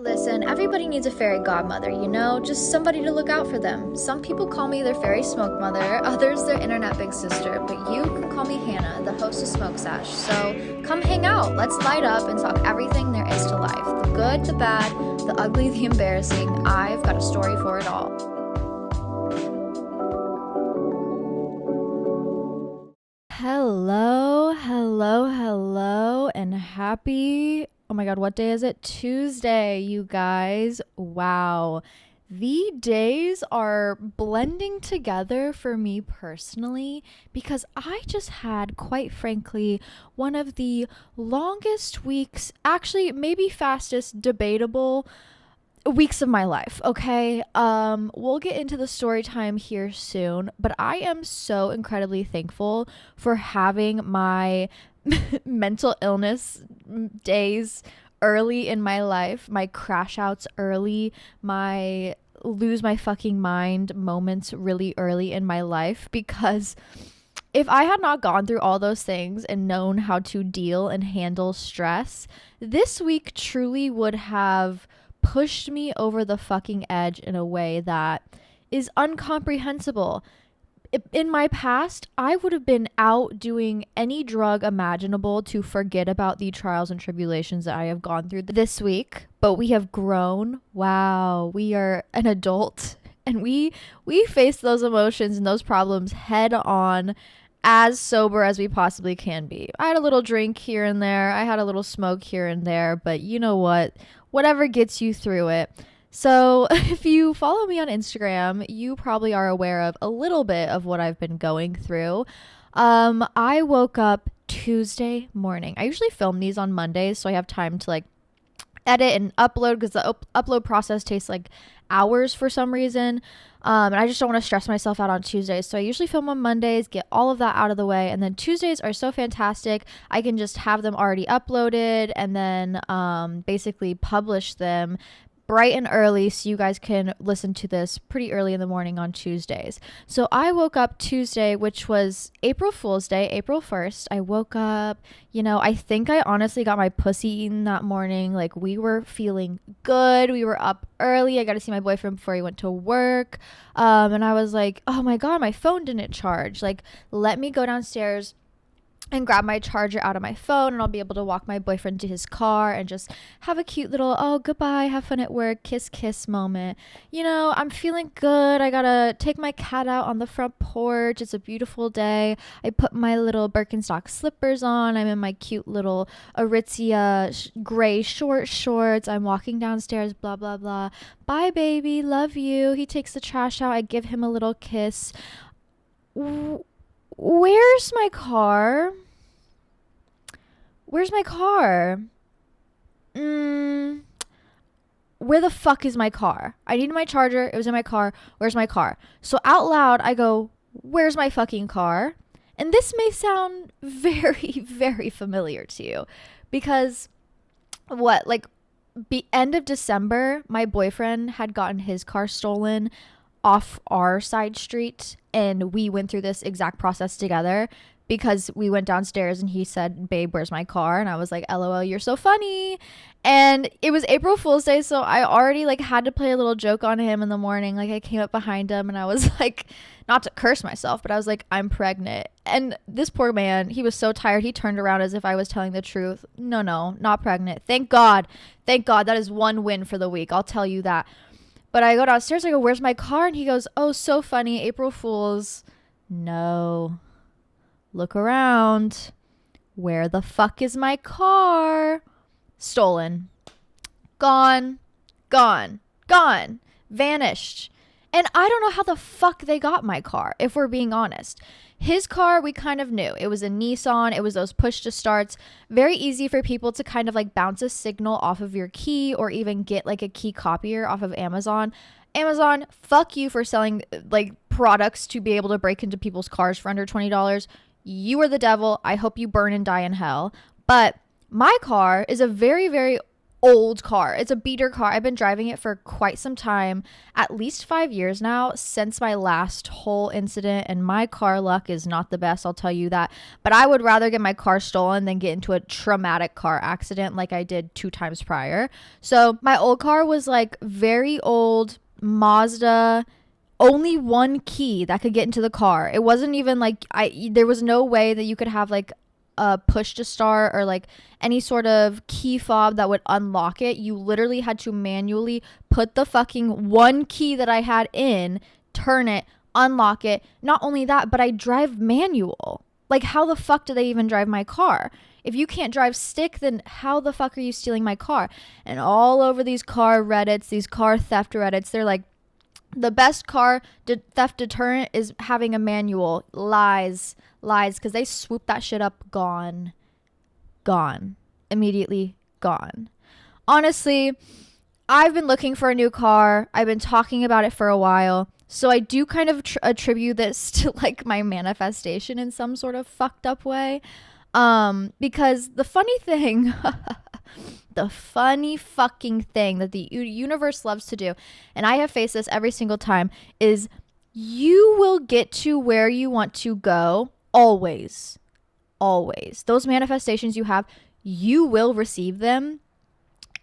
Listen, everybody needs a fairy godmother, just somebody to look out for them. Some people call me their fairy smoke mother, others their internet big sister, but you can call me Hannah, the host of Smoke Sash. So come hang out, let's light up and talk everything there is to life. The good, the bad, the ugly, the embarrassing. I've got a story for it all. Hello, and happy, oh my god, what day is it? Tuesday, you guys. Wow. The days are blending together for me personally because I just had, quite frankly, one of the longest weeks, actually, maybe fastest, debatable weeks of my life. Okay, we'll get into the story time here soon, but I am so incredibly thankful for having my mental illness days early in my life, my crash outs early, my lose my fucking mind moments really early in my life, because if I had not gone through all those things and known how to deal and handle stress, this week truly would have pushed me over the fucking edge in a way that is incomprehensible. In my past, I would have been out doing any drug imaginable to forget about the trials and tribulations that I have gone through this week, but we have grown. Wow, we are an adult, and we face those emotions and those problems head on, as sober as we possibly can be. I had a little drink here and there, I had a little smoke here and there, but you know what? Whatever gets you through it. So if you follow me on Instagram, you probably are aware of a little bit of what I've been going through. I woke up Tuesday morning. I usually film these on Mondays, so I have time to edit and upload, because the upload process takes hours for some reason. And I just don't want to stress myself out on Tuesdays. So I usually film on Mondays, get all of that out of the way. And then Tuesdays are so fantastic. I can just have them already uploaded and then basically publish them bright and early, so you guys can listen to this pretty early in the morning on Tuesdays. So I woke up Tuesday, which was April Fool's Day, April 1st. I woke up, I think I honestly got my pussy eaten that morning. We were feeling good. We were up early. I got to see my boyfriend before he went to work. And I was like, oh my God, my phone didn't charge. Let me go downstairs and grab my charger out of my phone, and I'll be able to walk my boyfriend to his car and just have a cute little, oh, goodbye, have fun at work, kiss moment. I'm feeling good. I gotta take my cat out on the front porch. It's a beautiful day. I put my little Birkenstock slippers on. I'm in my cute little Aritzia gray shorts. I'm walking downstairs, blah, blah, blah. Bye, baby. Love you. He takes the trash out. I give him a little kiss. Where's my car? Where the fuck is my car? I needed my charger. It was in my car. Where's my car? So out loud, I go, where's my fucking car? And this may sound very, very familiar to you, because end of December, my boyfriend had gotten his car stolen off our side street, and we went through this exact process together, because we went downstairs and he said, babe, where's my car? And I was like, LOL, you're so funny. And it was April Fool's Day, so I already had to play a little joke on him in the morning. I came up behind him and I was not to curse myself, but I was like, I'm pregnant. And this poor man, he was so tired, he turned around as if I was telling the truth. No, not pregnant. Thank God. That is one win for the week, I'll tell you that. But I go downstairs, I go, where's my car? And he goes, oh, so funny, April Fools. No. Look around. Where the fuck is my car? Stolen. Gone. Vanished. And I don't know how the fuck they got my car, if we're being honest. His car, we kind of knew. It was a Nissan. It was those push to starts. Very easy for people to kind of bounce a signal off of your key, or even get a key copier off of Amazon. Amazon, fuck you for selling products to be able to break into people's cars for under $20. You are the devil. I hope you burn and die in hell. But my car is a very, very old car. It's a beater car. I've been driving it for quite some time, at least 5 years now, since my last whole incident. And my car luck is not the best, I'll tell you that. But I would rather get my car stolen than get into a traumatic car accident like I did 2 times prior. So my old car was like very old Mazda, only one key that could get into the car. It wasn't even like there was no way that you could have like a push to start or like any sort of key fob that would unlock it. You literally had to manually put the fucking one key that I had in, turn it, unlock it. Not only that, but I drive manual. Like, how the fuck do they even drive my car? If you can't drive stick, then how the fuck are you stealing my car? And all over these car Reddits, these car theft Reddits, they're like, the best car theft deterrent is having a manual. Lies, because they swoop that shit up. Gone, immediately gone. Honestly, I've been looking for a new car. I've been talking about it for a while. So I do kind of attribute this to like my manifestation in some sort of fucked up way. Because the funny thing, the funny fucking thing that the universe loves to do, and I have faced this every single time, is you will get to where you want to go always. Always. Those manifestations you have, you will receive them.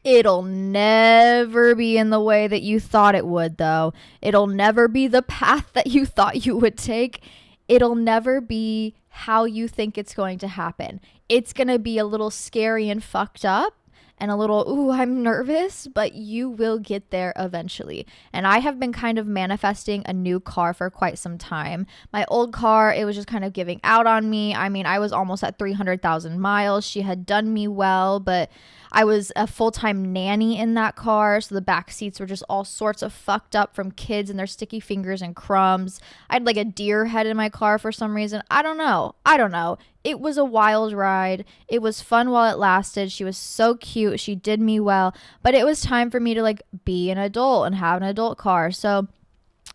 It'll never be in the way that you thought it would, though. It'll never be the path that you thought you would take. It'll never be how you think it's going to happen. It's going to be a little scary and fucked up and a little, ooh, I'm nervous, but you will get there eventually. And I have been kind of manifesting a new car for quite some time. My old car, it was just kind of giving out on me. I mean, I was almost at 300,000 miles. She had done me well, but I was a full-time nanny in that car, so the back seats were just all sorts of fucked up from kids and their sticky fingers and crumbs. I had like a deer head in my car for some reason. I don't know. It was a wild ride. It was fun while it lasted. She was so cute. She did me well. But it was time for me to like be an adult and have an adult car. So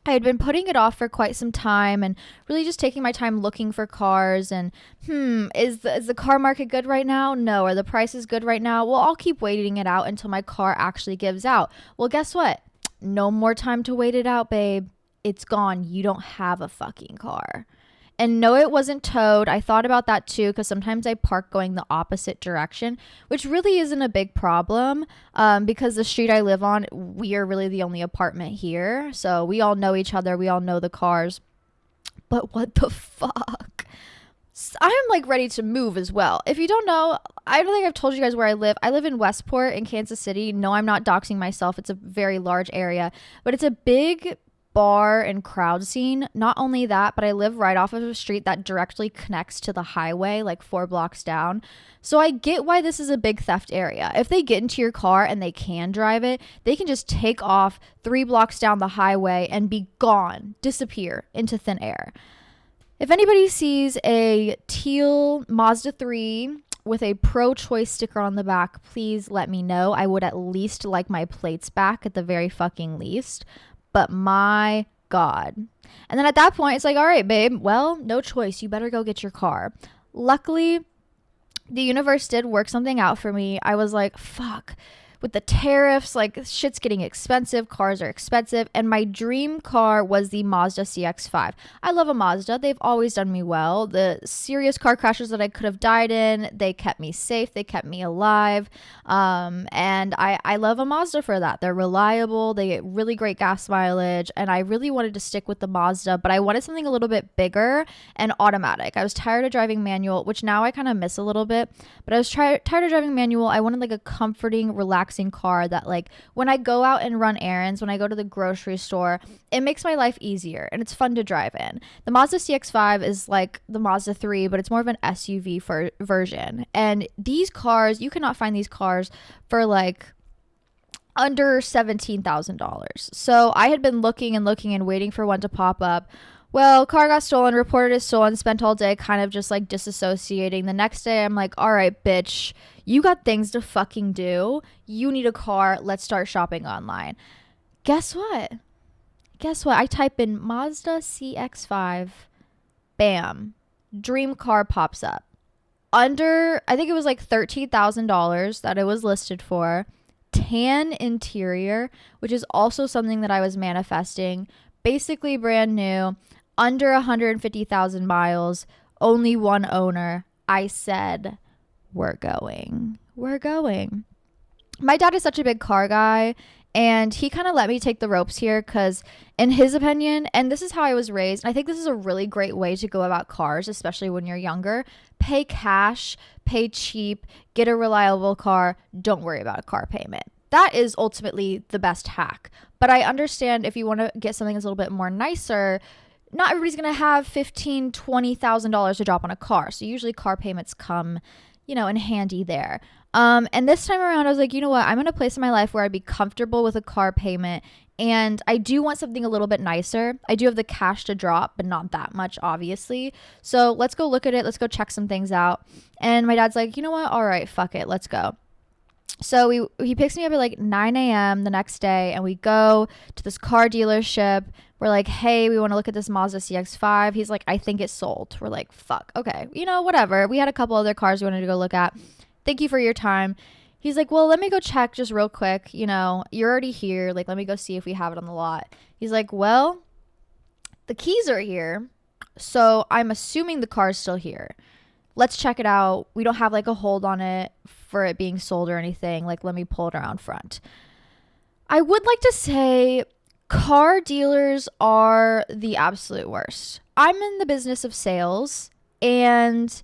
I had been putting it off for quite some time and really just taking my time looking for cars and is the car market good right now? No. Are the prices good right now? Well, I'll keep waiting it out until my car actually gives out. Well, guess what? No more time to wait it out, babe. It's gone. You don't have a fucking car. And no, it wasn't towed. I thought about that too, because sometimes I park going the opposite direction, which really isn't a big problem because the street I live on, we are really the only apartment here. So we all know each other. We all know the cars. But what the fuck? I'm like ready to move as well. If you don't know, I don't think I've told you guys where I live. I live in Westport in Kansas City. No, I'm not doxing myself. It's a very large area, but it's a big bar and crowd scene. Not only that, but I live right off of a street that directly connects to the highway, like 4 blocks down. So I get why this is a big theft area. If they get into your car and they can drive it, they can just take off 3 blocks down the highway and be gone, disappear into thin air. If anybody sees a teal Mazda 3 with a pro-choice sticker on the back, please let me know. I would at least like my plates back at the very fucking least. But my God. And then at that point, it's like, all right, babe, well, no choice. You better go get your car. Luckily, the universe did work something out for me. I was like, fuck. With the tariffs, like shit's getting expensive. Cars are expensive. And my dream car was the Mazda CX-5. I love a Mazda. They've always done me well. The serious car crashes that I could have died in, they kept me safe. They kept me alive. And I love a Mazda for that. They're reliable. They get really great gas mileage. And I really wanted to stick with the Mazda, but I wanted something a little bit bigger and automatic. I was tired of driving manual, which now I kind of miss a little bit. But I was tired of driving manual. I wanted like a comforting, relaxing car that like when I go out and run errands, when I go to the grocery store, it makes my life easier and it's fun to drive in. The Mazda CX-5 is like the Mazda 3, but it's more of an SUV version. And these cars, you cannot find these cars for like under $17,000. So I had been looking and waiting for one to pop up. Well, car got stolen, reported as stolen, spent all day kind of just like disassociating. The next day, I'm like, all right, bitch, you got things to fucking do. You need a car. Let's start shopping online. Guess what? I type in Mazda CX-5. Bam. Dream car pops up. I think it was like $13,000 that it was listed for. tan interior, which is also something that I was manifesting. Basically brand new, under 150,000 miles, only one owner. I said, we're going. We're going. My dad is such a big car guy, and he kind of let me take the ropes here because in his opinion, and this is how I was raised, and I think this is a really great way to go about cars, especially when you're younger. Pay cash, pay cheap, get a reliable car, don't worry about a car payment. That is ultimately the best hack. But I understand if you want to get something that's a little bit more nicer, not everybody's going to have $15,000, $20,000 to drop on a car. So usually car payments come, in handy there. And this time around, I was like, you know what? I'm in a place in my life where I'd be comfortable with a car payment. And I do want something a little bit nicer. I do have the cash to drop, but not that much, obviously. So let's go look at it. Let's go check some things out. And my dad's like, you know what? All right, fuck it. Let's go. So he picks me up at like 9 a.m. the next day, and we go to this car dealership. We're like, hey, we want to look at this Mazda CX-5. He's like, I think it's sold. We're like, fuck, okay, whatever. We had a couple other cars we wanted to go look at. Thank you for your time. He's like, well, let me go check just real quick. You're already here. Like, let me go see if we have it on the lot. He's like, well, the keys are here, so I'm assuming the car's still here. Let's check it out. We don't have like a hold on it for it being sold or anything. Like, let me pull it around front. I would like to say car dealers are the absolute worst. I'm in the business of sales, and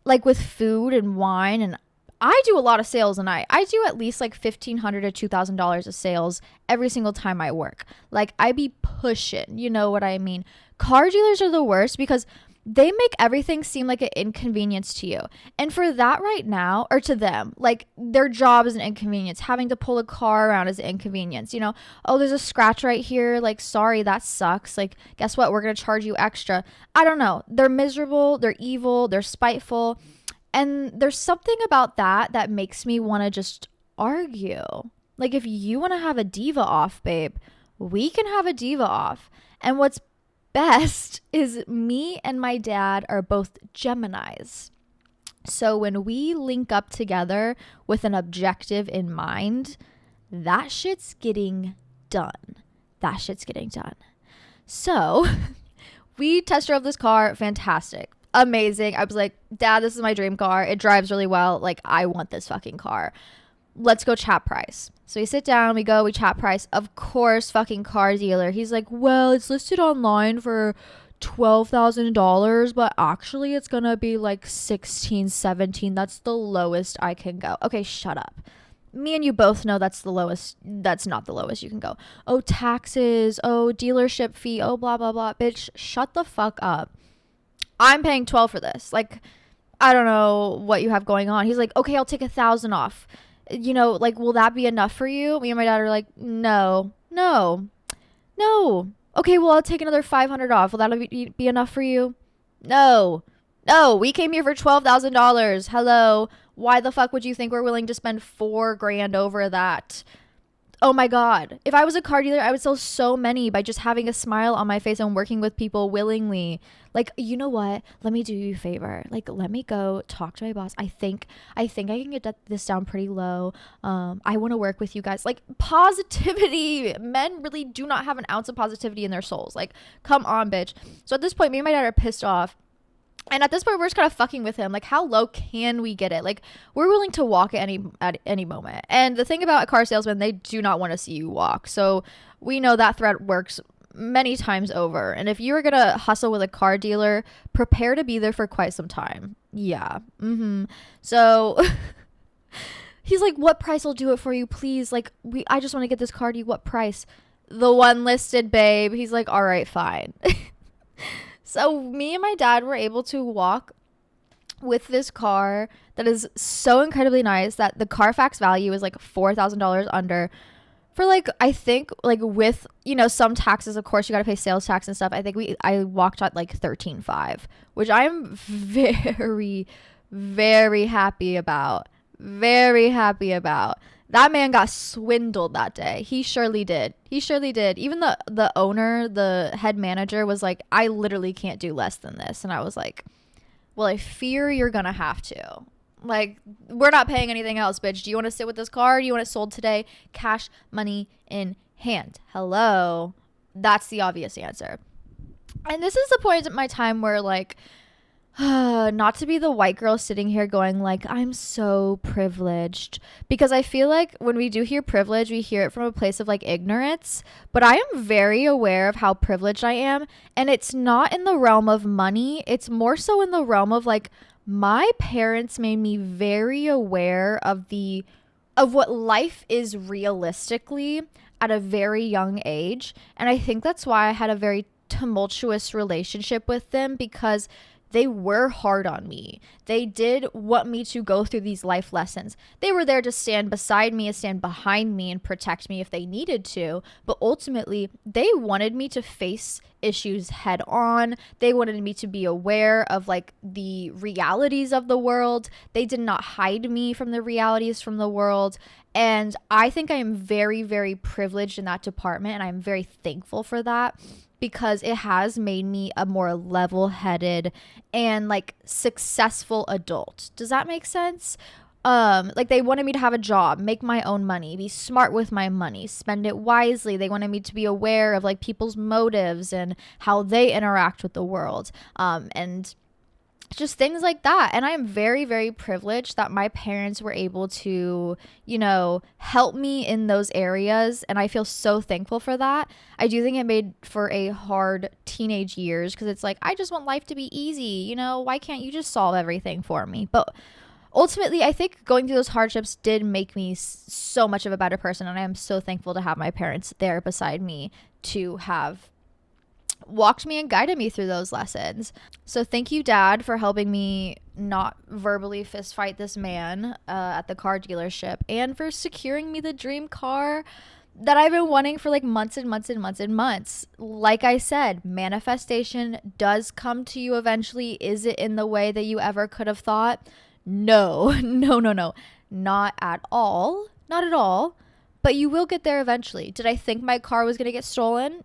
like with food and wine, and I do a lot of sales, and I do at least like $1,500 to $2,000 of sales every single time I work. Like, I be pushing, you know what I mean? Car dealers are the worst because they make everything seem like an inconvenience to you. And for that right now, or to them, like their job is an inconvenience. Having to pull a car around is an inconvenience. Oh, there's a scratch right here. Like, sorry, that sucks. Like, guess what? We're going to charge you extra. I don't know. They're miserable. They're evil. They're spiteful. And there's something about that makes me want to just argue. Like, if you want to have a diva off, babe, we can have a diva off. And what's best is me and my dad are both Geminis. So when we link up together with an objective in mind, that shit's getting done. That shit's getting done. So we test drove this car. Fantastic. Amazing. I was like, Dad, this is my dream car. It drives really well. Like, I want this fucking car. Let's go chat price. So we sit down, we chat price. Of course, fucking car dealer. He's like, well, it's listed online for $12,000, but actually it's going to be like 16, 17. That's the lowest I can go. Okay, shut up. Me and you both know that's the lowest. That's not the lowest you can go. Oh, taxes. Oh, dealership fee. Oh, blah, blah, blah. Bitch, shut the fuck up. I'm paying 12 for this. Like, I don't know what you have going on. He's like, okay, I'll take 1,000 off. Like, will that be enough for you? Me and my dad are like, no. Okay, well, I'll take another 500 off. Will that be enough for you? No, we came here for $12,000. Hello. Why the fuck would you think we're willing to spend $4,000 over that? Oh my God. If I was a car dealer, I would sell so many by just having a smile on my face and working with people willingly. Like, you know what? Let me do you a favor. Like, let me go talk to my boss. I think I can get this down pretty low. I want to work with you guys. Like, positivity. Men really do not have an ounce of positivity in their souls. Like, come on, bitch. So at this point, me and my dad are pissed off. And at this point, we're just kind of fucking with him. Like, how low can we get it? Like, we're willing to walk at any moment. And the thing about a car salesman, they do not want to see you walk. So we know that threat works many times over. And if you're going to hustle with a car dealer, prepare to be there for quite some time. Yeah. So he's like, what price will do it for you, please? Like, I just want to get this car to you. What price? The one listed, babe. He's like, all right, fine. So me and my dad were able to walk with this car that is so incredibly nice that the Carfax value is like $4,000 under for like, I think like with, some taxes, of course you got to pay sales tax and stuff. I think I walked at like 13.5, which I'm very, very happy about. Very happy about. That man got swindled that day. He surely did. Even the owner, the head manager was like, I literally can't do less than this. And I was like, well, I fear you're going to have to. Like, we're not paying anything else, bitch. Do you want to sit with this car? Do you want it sold today? Cash money in hand. Hello. That's the obvious answer. And this is the point in my time where, like, not to be the white girl sitting here going like, I'm so privileged, because I feel like when we do hear privilege, we hear it from a place of like ignorance, but I am very aware of how privileged I am, and it's not in the realm of money. It's more so in the realm of like, my parents made me very aware of what life is realistically at a very young age. And I think that's why I had a very tumultuous relationship with them, because they were hard on me. They did want me to go through these life lessons. They were there to stand beside me and stand behind me and protect me if they needed to. But ultimately, they wanted me to face issues head on. They wanted me to be aware of like the realities of the world. They did not hide me from the realities from the world. And I think I am very, very privileged in that department. And I'm very thankful for that, because it has made me a more level-headed and like successful adult. Does that make sense? Like, they wanted me to have a job, make my own money, be smart with my money, spend it wisely. They wanted me to be aware of like people's motives and how they interact with the world. And just things like that. And I am very, very privileged that my parents were able to, you know, help me in those areas. And I feel so thankful for that. I do think it made for a hard teenage years, because it's like, I just want life to be easy. You know, why can't you just solve everything for me? But ultimately, I think going through those hardships did make me so much of a better person. And I am so thankful to have my parents there beside me to have walked me and guided me through those lessons. So thank you, Dad, for helping me not verbally fist fight this man at the car dealership, and for securing me the dream car that I've been wanting for like months and months and months and months. Like I said, manifestation does come to you eventually. Is it in the way that you ever could have thought? No, no, not at all. Not at all. But you will get there eventually. Did I think my car was going to get stolen?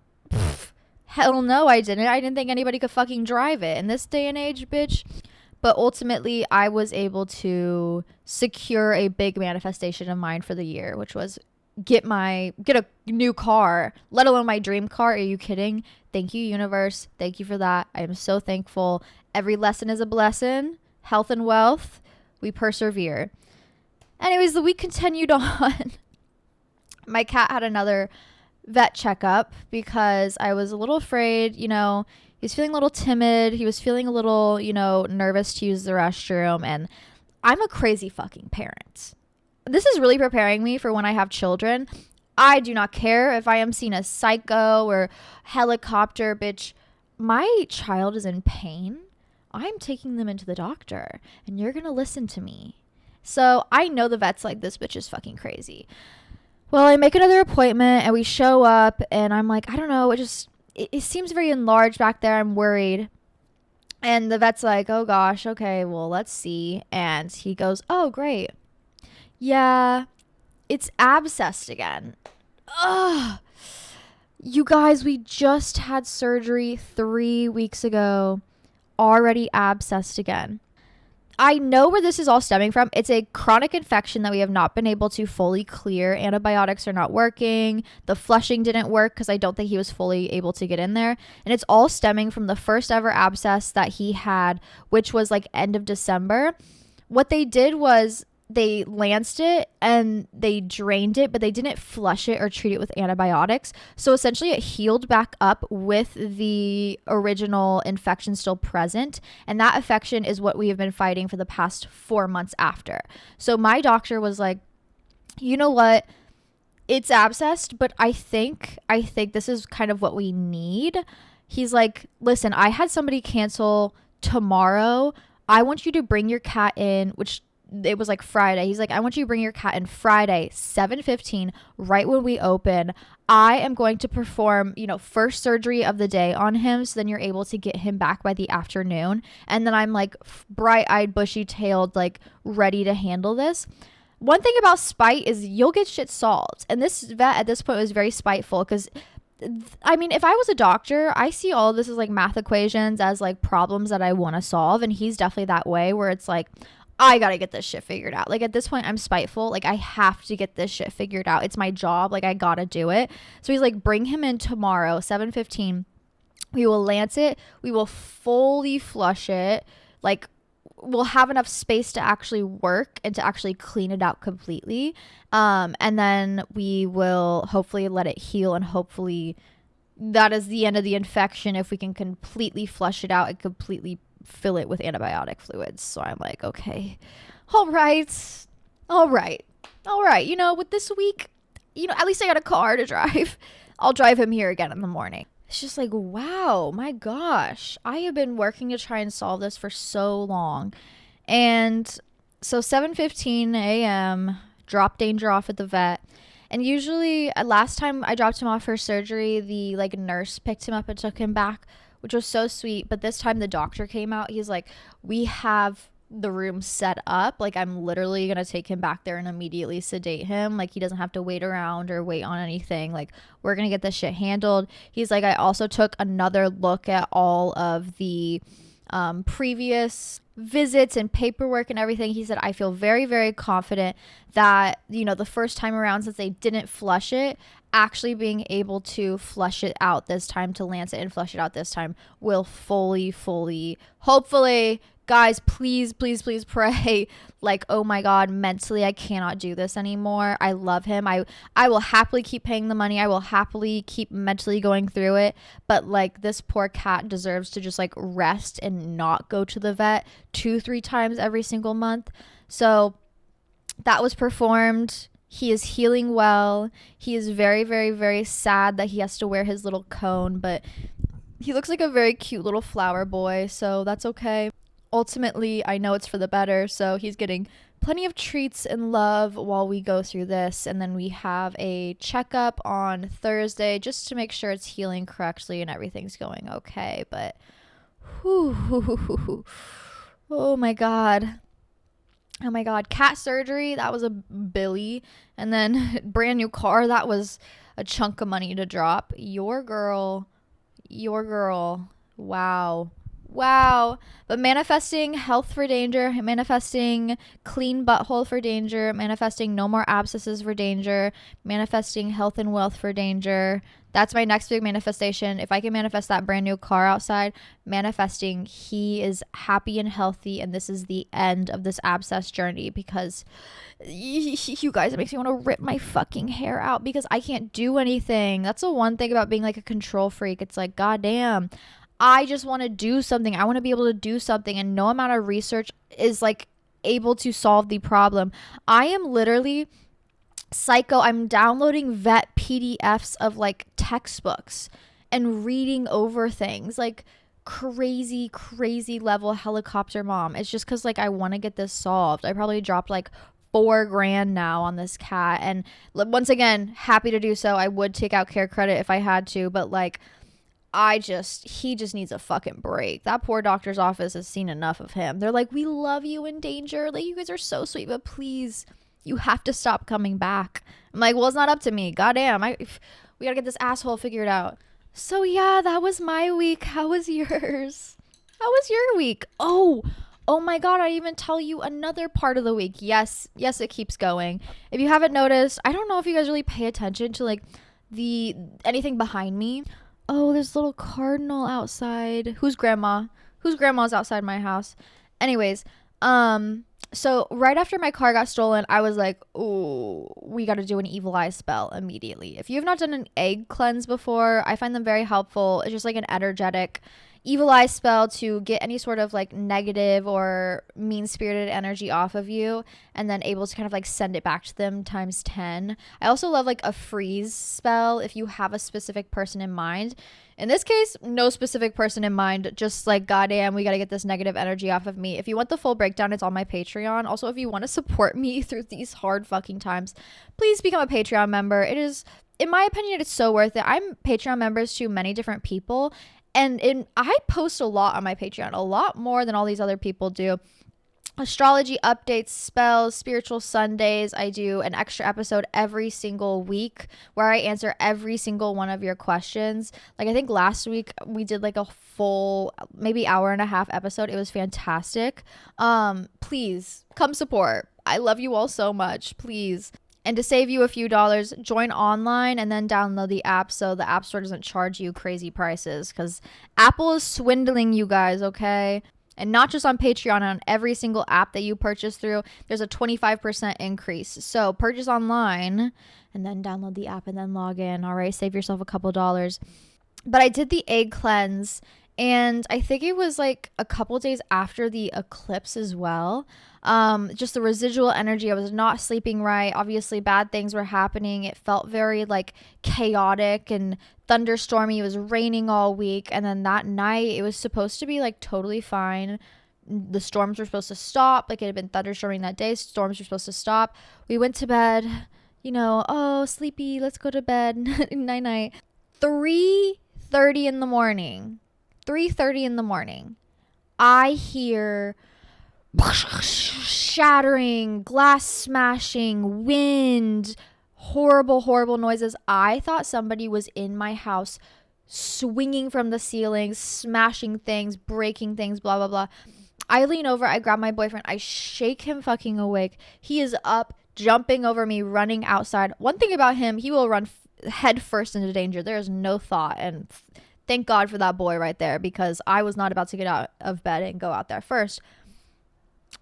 Hell no, I didn't. I didn't think anybody could fucking drive it in this day and age, bitch. But ultimately, I was able to secure a big manifestation of mine for the year, which was get a new car, let alone my dream car. Are you kidding? Thank you, universe. Thank you for that. I am so thankful. Every lesson is a blessing. Health and wealth. We persevere. Anyways, the week continued on. My cat had another vet checkup because I was a little afraid. You know, he was feeling a little timid. He was feeling a little, you know, nervous to use the restroom. And I'm a crazy fucking parent. This is really preparing me for when I have children. I do not care if I am seen as psycho or helicopter, bitch. My child is in pain. I'm taking them into the doctor, and you're going to listen to me. So I know the vet's like, this bitch is fucking crazy. Well, I make another appointment and we show up, and I'm like, I don't know. It seems very enlarged back there. I'm worried. And the vet's like, oh gosh, okay, well, let's see. And he goes, oh, great. Yeah, it's abscessed again. Ugh. You guys, we just had surgery 3 weeks ago. Already abscessed again. I know where this is all stemming from. It's a chronic infection that we have not been able to fully clear. Antibiotics are not working. The flushing didn't work because I don't think he was fully able to get in there. And it's all stemming from the first ever abscess that he had, which was like end of December. What they did was they lanced it and they drained it, but they didn't flush it or treat it with antibiotics. So essentially it healed back up with the original infection still present. And that infection is what we have been fighting for the past 4 months after. So my doctor was like, you know what? It's abscessed, but I think this is kind of what we need. He's like, listen, I had somebody cancel tomorrow. I want you to bring your cat in, which it was like Friday. He's like, I want you to bring your cat in Friday, 7:15, right when we open. I am going to perform, you know, first surgery of the day on him. So then you're able to get him back by the afternoon. And then I'm like bright-eyed, bushy-tailed, like ready to handle this. One thing about spite is you'll get shit solved. And this vet at this point was very spiteful because, I mean, if I was a doctor, I see all of this as like math equations, as like problems that I want to solve. And he's definitely that way, where it's like, I gotta get this shit figured out. Like, at this point, I'm spiteful. Like, I have to get this shit figured out. It's my job. Like, I gotta do it. So he's like, bring him in tomorrow, 7:15. We will lance it. We will fully flush it. Like, we'll have enough space to actually work and to actually clean it out completely. And then we will hopefully let it heal, and hopefully that is the end of the infection if we can completely flush it out and completely fill it with antibiotic fluids. So I'm like, okay, all right. You know, with this week, you know, at least I got a car to drive. I'll drive him here again in the morning. It's just like, wow, my gosh, I have been working to try and solve this for so long. And so 7:15 a.m., drop Danger off at the vet. And usually, last time I dropped him off for surgery, the like nurse picked him up and took him back, which was so sweet. But this time the doctor came out. He's like, we have the room set up. Like, I'm literally going to take him back there and immediately sedate him. Like, he doesn't have to wait around or wait on anything. Like, we're going to get this shit handled. He's like, I also took another look at all of the previous visits and paperwork and everything. He said, I feel very, very confident that, you know, the first time around, since they didn't flush it, actually being able to flush it out this time, to lance it and flush it out this time, will fully, hopefully, guys, please pray. Like, oh my God, mentally, I cannot do this anymore. I love him. I will happily keep paying the money. I will happily keep mentally going through it. But like, this poor cat deserves to just like rest and not go to the vet 2-3 times every single month. So that was performed. He is healing well. He is very, very sad that he has to wear his little cone, but he looks like a very cute little flower boy, so that's okay. Ultimately, I know it's for the better, so he's getting plenty of treats and love while we go through this. And then we have a checkup on Thursday just to make sure it's healing correctly and everything's going okay. But oh my God, cat surgery, that was a Billy. And then brand new car, that was a chunk of money to drop. Your girl, wow. But manifesting health for Danger, manifesting clean butthole for Danger, manifesting no more abscesses for Danger, manifesting health and wealth for Danger. That's my next big manifestation. If I can manifest that brand new car outside, manifesting he is happy and healthy, and this is the end of this abscess journey, because you guys, it makes me want to rip my fucking hair out because I can't do anything. That's the one thing about being like a control freak. It's like, goddamn, I just want to do something. I want to be able to do something, and no amount of research is like able to solve the problem. I am literally psycho. I'm downloading vet PDFs of like textbooks and reading over things like crazy level helicopter mom. It's just because like I want to get this solved. I probably dropped like $4,000 now on this cat, and once again, happy to do so. I would take out care credit if I had to, but like, he just needs a fucking break. That poor doctor's office has seen enough of him. They're like, we love you in Danger. Like, you guys are so sweet, but please, you have to stop coming back. I'm like, well, it's not up to me. Goddamn. We gotta get this asshole figured out. So yeah, that was my week. How was yours? How was your week? Oh my God, I didn't even tell you another part of the week. Yes, it keeps going. If you haven't noticed, I don't know if you guys really pay attention to like anything behind me. Oh, there's a little cardinal outside. Whose grandma's outside my house? Anyways, so right after my car got stolen, I was like, ooh, we got to do an evil eye spell immediately. If you have not done an egg cleanse before, I find them very helpful. It's just like an energetic evil eye spell to get any sort of like negative or mean-spirited energy off of you, and then able to kind of like send it back to them times 10. I also love like a freeze spell if you have a specific person in mind. In this case, no specific person in mind, just like, goddamn, we got to get this negative energy off of me. If you want the full breakdown, it's on my Patreon. Also, if you want to support me through these hard fucking times, please become a Patreon member. It is, in my opinion, it's so worth it. I'm Patreon members to many different people, and I post a lot on my Patreon, a lot more than all these other people do. astrology updates, spells, spiritual Sundays. I do an extra episode every single week where I answer every single one of your questions. Like I think last week we did like a full maybe hour and a half episode. It was fantastic. Please come support. I love you all so much. Please. And to save you a few dollars, join online and then download the app so the App Store doesn't charge you crazy prices, because Apple is swindling you guys, okay? And not just on Patreon, on every single app that you purchase through, there's a 25% increase. So purchase online and then download the app and then log in. All right, save yourself a couple dollars. But I did the egg cleanse, and I think it was like a couple days after the eclipse as well. Just the residual energy. I was not sleeping right. Obviously, bad things were happening. It felt very like chaotic and thunderstormy. It was raining all week. And then that night, it was supposed to be like totally fine. The storms were supposed to stop. Like it had been thunderstorming that day. Storms were supposed to stop. We went to bed, oh, sleepy. Let's go to bed. Night night. 3:30 in the morning. 3:30 in the morning. I hear shattering, glass smashing, wind, horrible noises. I thought somebody was in my house swinging from the ceilings, smashing things, breaking things, blah blah blah. I lean over, I grab my boyfriend, I shake him fucking awake. He is up, jumping over me, running outside. One thing about him, he will run head first into danger. There is no thought. And thank God for that boy right there, because I was not about to get out of bed and go out there first.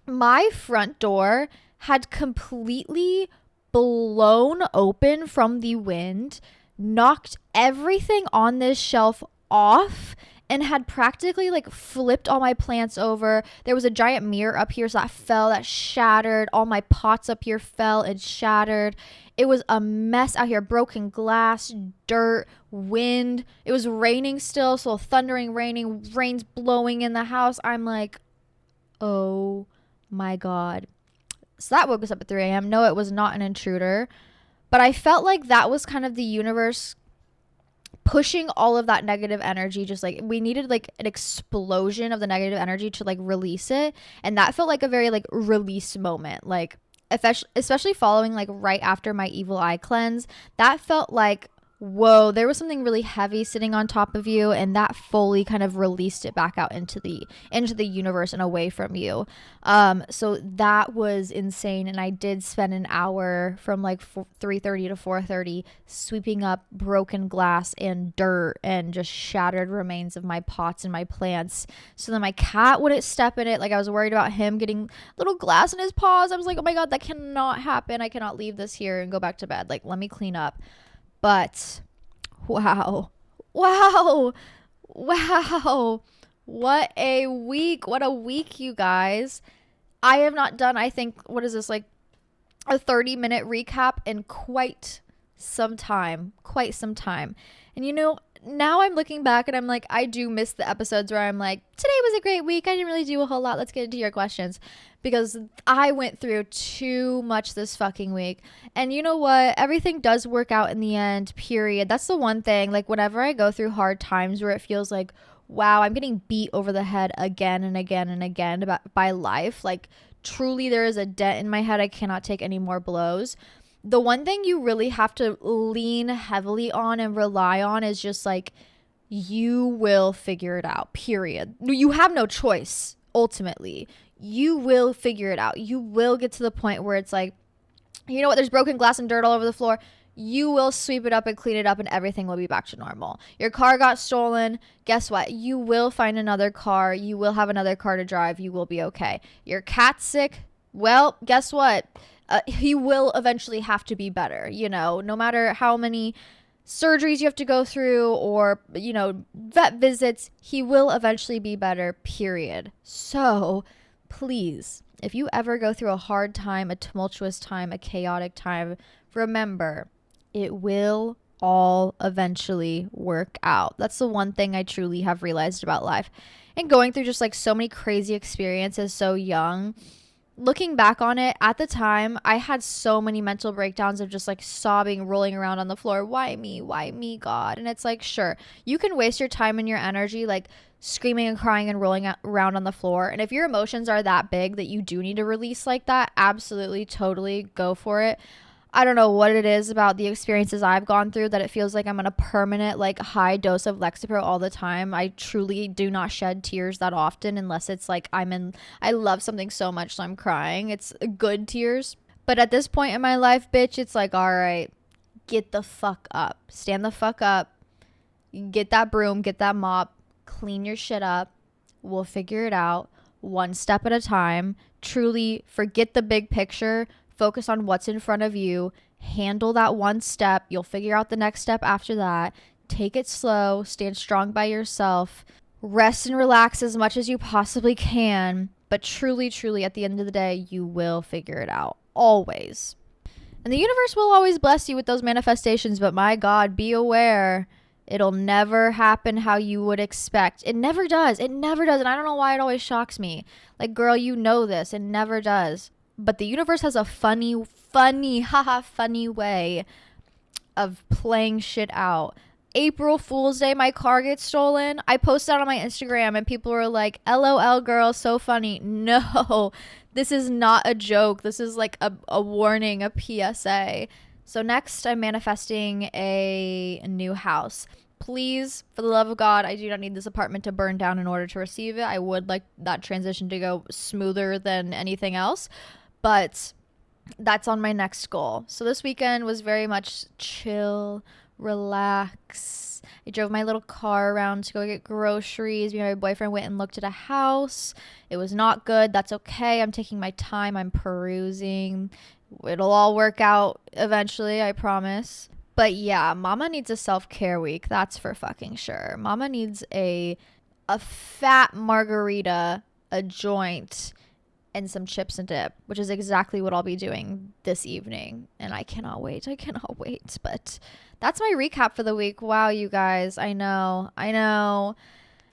My front door had completely blown open from the wind, knocked everything on this shelf off, and had practically like flipped all my plants over. There was a giant mirror up here, so that fell, that shattered. All my pots up here fell and shattered. It was a mess out here. Broken glass, dirt, wind. It was raining still, so thundering, raining, rain's blowing in the house. I'm like, oh my God. So that woke us up at 3 a.m. No, it was not an intruder. But I felt like that was kind of the universe pushing all of that negative energy. Just like we needed like an explosion of the negative energy to like release it. And that felt like a very like release moment. Like especially following like right after my evil eye cleanse, that felt like, whoa, there was something really heavy sitting on top of you, and that fully kind of released it back out into the universe and away from you. So that was insane. And I did spend an hour from like 3:30 to 4:30 sweeping up broken glass and dirt and just shattered remains of my pots and my plants, so then my cat wouldn't step in it. Like I was worried about him getting little glass in his paws. I was like, oh my God, that cannot happen. I cannot leave this here and go back to bed. Like, let me clean up. But wow, what a week, you guys. I have not done, I think, what is this, like a 30-minute recap in quite some time. And now I'm looking back and I'm like, I do miss the episodes where I'm like, today was a great week. I didn't really do a whole lot. Let's get into your questions, because I went through too much this fucking week. And you know what? Everything does work out in the end, period. That's the one thing. Like whenever I go through hard times where it feels like, wow, I'm getting beat over the head again and again and again by life. Like truly there is a dent in my head. I cannot take any more blows. The one thing you really have to lean heavily on and rely on is just like, you will figure it out, period. You have no choice, ultimately. You will figure it out. You will get to the point where it's like, you know what, there's broken glass and dirt all over the floor. You will sweep it up and clean it up and everything will be back to normal. Your car got stolen. Guess what? You will find another car. You will have another car to drive. You will be okay. Your cat's sick. Well, guess what? He will eventually have to be better, no matter how many surgeries you have to go through or, vet visits, he will eventually be better, period. So please, if you ever go through a hard time, a tumultuous time, a chaotic time, remember, it will all eventually work out. That's the one thing I truly have realized about life. And going through just like so many crazy experiences so young, looking back on it, at the time, I had so many mental breakdowns of just like sobbing, rolling around on the floor. Why me? Why me, God? And it's like, sure, you can waste your time and your energy like screaming and crying and rolling around on the floor. And if your emotions are that big that you do need to release like that, absolutely, totally go for it. I don't know what it is about the experiences I've gone through that it feels like I'm on a permanent, like, high dose of Lexapro all the time. I truly do not shed tears that often unless it's like I love something so much so I'm crying. It's good tears. But at this point in my life, bitch, it's like, all right, get the fuck up. Stand the fuck up. Get that broom, get that mop, clean your shit up. We'll figure it out one step at a time. Truly forget the big picture. Focus on what's in front of you. Handle that one step. You'll figure out the next step after that. Take it slow. Stand strong by yourself. Rest and relax as much as you possibly can. But truly, truly, at the end of the day, you will figure it out. Always. And the universe will always bless you with those manifestations. But my God, be aware. It'll never happen how you would expect. It never does. It never does. And I don't know why it always shocks me. Like, girl, you know this. It never does. But the universe has a funny way of playing shit out. April Fool's Day, my car gets stolen. I posted that on my Instagram and people were like, LOL, girl, so funny. No, this is not a joke. This is like a warning, a PSA. So next, I'm manifesting a new house. Please, for the love of God, I do not need this apartment to burn down in order to receive it. I would like that transition to go smoother than anything else. But that's on my next goal. So this weekend was very much chill, relax. I drove my little car around to go get groceries. Me and my boyfriend went and looked at a house. It was not good. That's okay. I'm taking my time. I'm perusing. It'll all work out eventually, I promise. But yeah, mama needs a self-care week. That's for fucking sure. Mama needs a fat margarita, a joint, and some chips and dip, which is exactly what I'll be doing this evening. And I cannot wait. But that's my recap for the week. Wow, you guys. I know.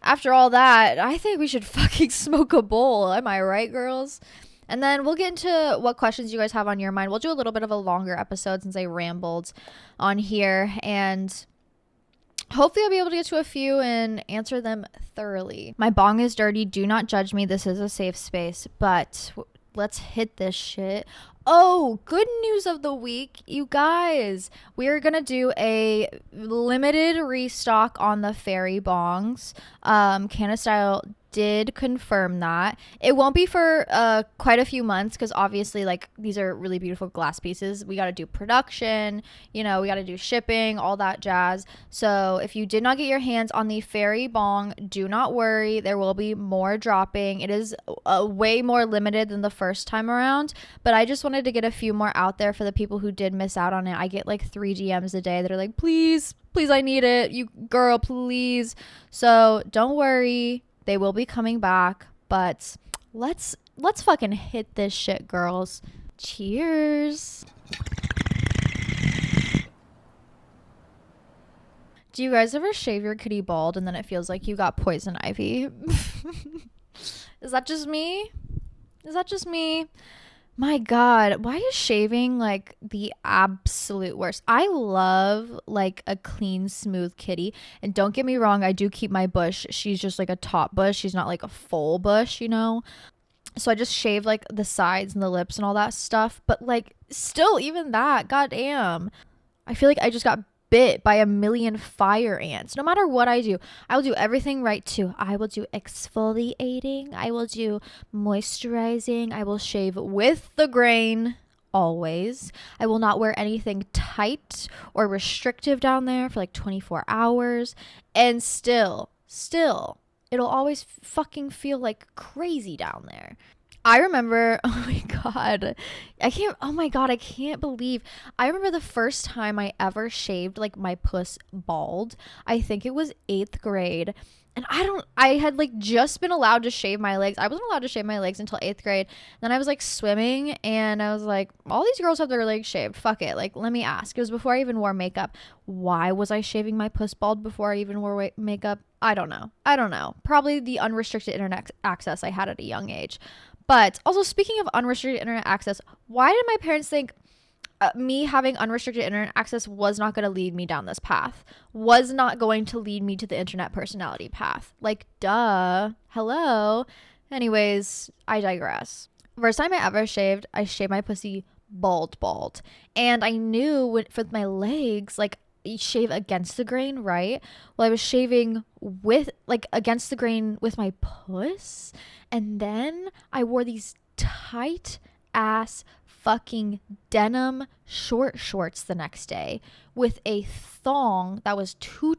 After all that, I think we should fucking smoke a bowl. Am I right, girls? And then we'll get into what questions you guys have on your mind. We'll do a little bit of a longer episode since I rambled on here. And hopefully I'll be able to get to a few and answer them thoroughly. My bong is dirty. Do not judge me. This is a safe space. But let's hit this shit. Oh, good news of the week, you guys. We're going to do a limited restock on the fairy bongs. Canna Style did confirm that. It won't be for quite a few months because obviously, like, these are really beautiful glass pieces. We got to do production, we got to do shipping, all that jazz. So if you did not get your hands on the fairy bong, do not worry. There will be more dropping. It is way more limited than the first time around, but I just wanted to get a few more out there for the people who did miss out on it. I get like 3 DMs a day that are like, please, I need it. You girl, please. So don't worry. They will be coming back, but let's fucking hit this shit, girls. Cheers. Do you guys ever shave your kitty bald and then it feels like you got poison ivy? Is that just me? My God, why is shaving like the absolute worst? I love like a clean, smooth kitty. And don't get me wrong, I do keep my bush. She's just like a top bush. She's not like a full bush, So I just shave like the sides and the lips and all that stuff. But like still, even that, goddamn. I feel like I just got bit by a million fire ants. No matter what I do, I will do everything right too. I will do exfoliating. I will do moisturizing. I will shave with the grain always. I will not wear anything tight or restrictive down there for like 24 hours. And still, it'll always fucking feel like crazy down there. I remember, I can't believe, I remember the first time I ever shaved like my puss bald. I think it was 8th grade. And I had like just been allowed to shave my legs. I wasn't allowed to shave my legs until 8th grade. Then I was like swimming and I was like, all these girls have their legs shaved. Fuck it. Like, let me ask. It was before I even wore makeup. Why was I shaving my puss bald before I even wore makeup? I don't know. Probably the unrestricted internet access I had at a young age. But also, speaking of unrestricted internet access, why did my parents think me having unrestricted internet access was not going to lead me down this path, was not going to lead me to the internet personality path. Like, duh. Hello. Anyways, I digress. First time I ever shaved, I shaved my pussy bald. And I knew with my legs, like, you shave against the grain, right? Well, I was shaving with, like, against the grain with my puss. And then I wore these tight ass fucking denim short shorts the next day with a thong that was two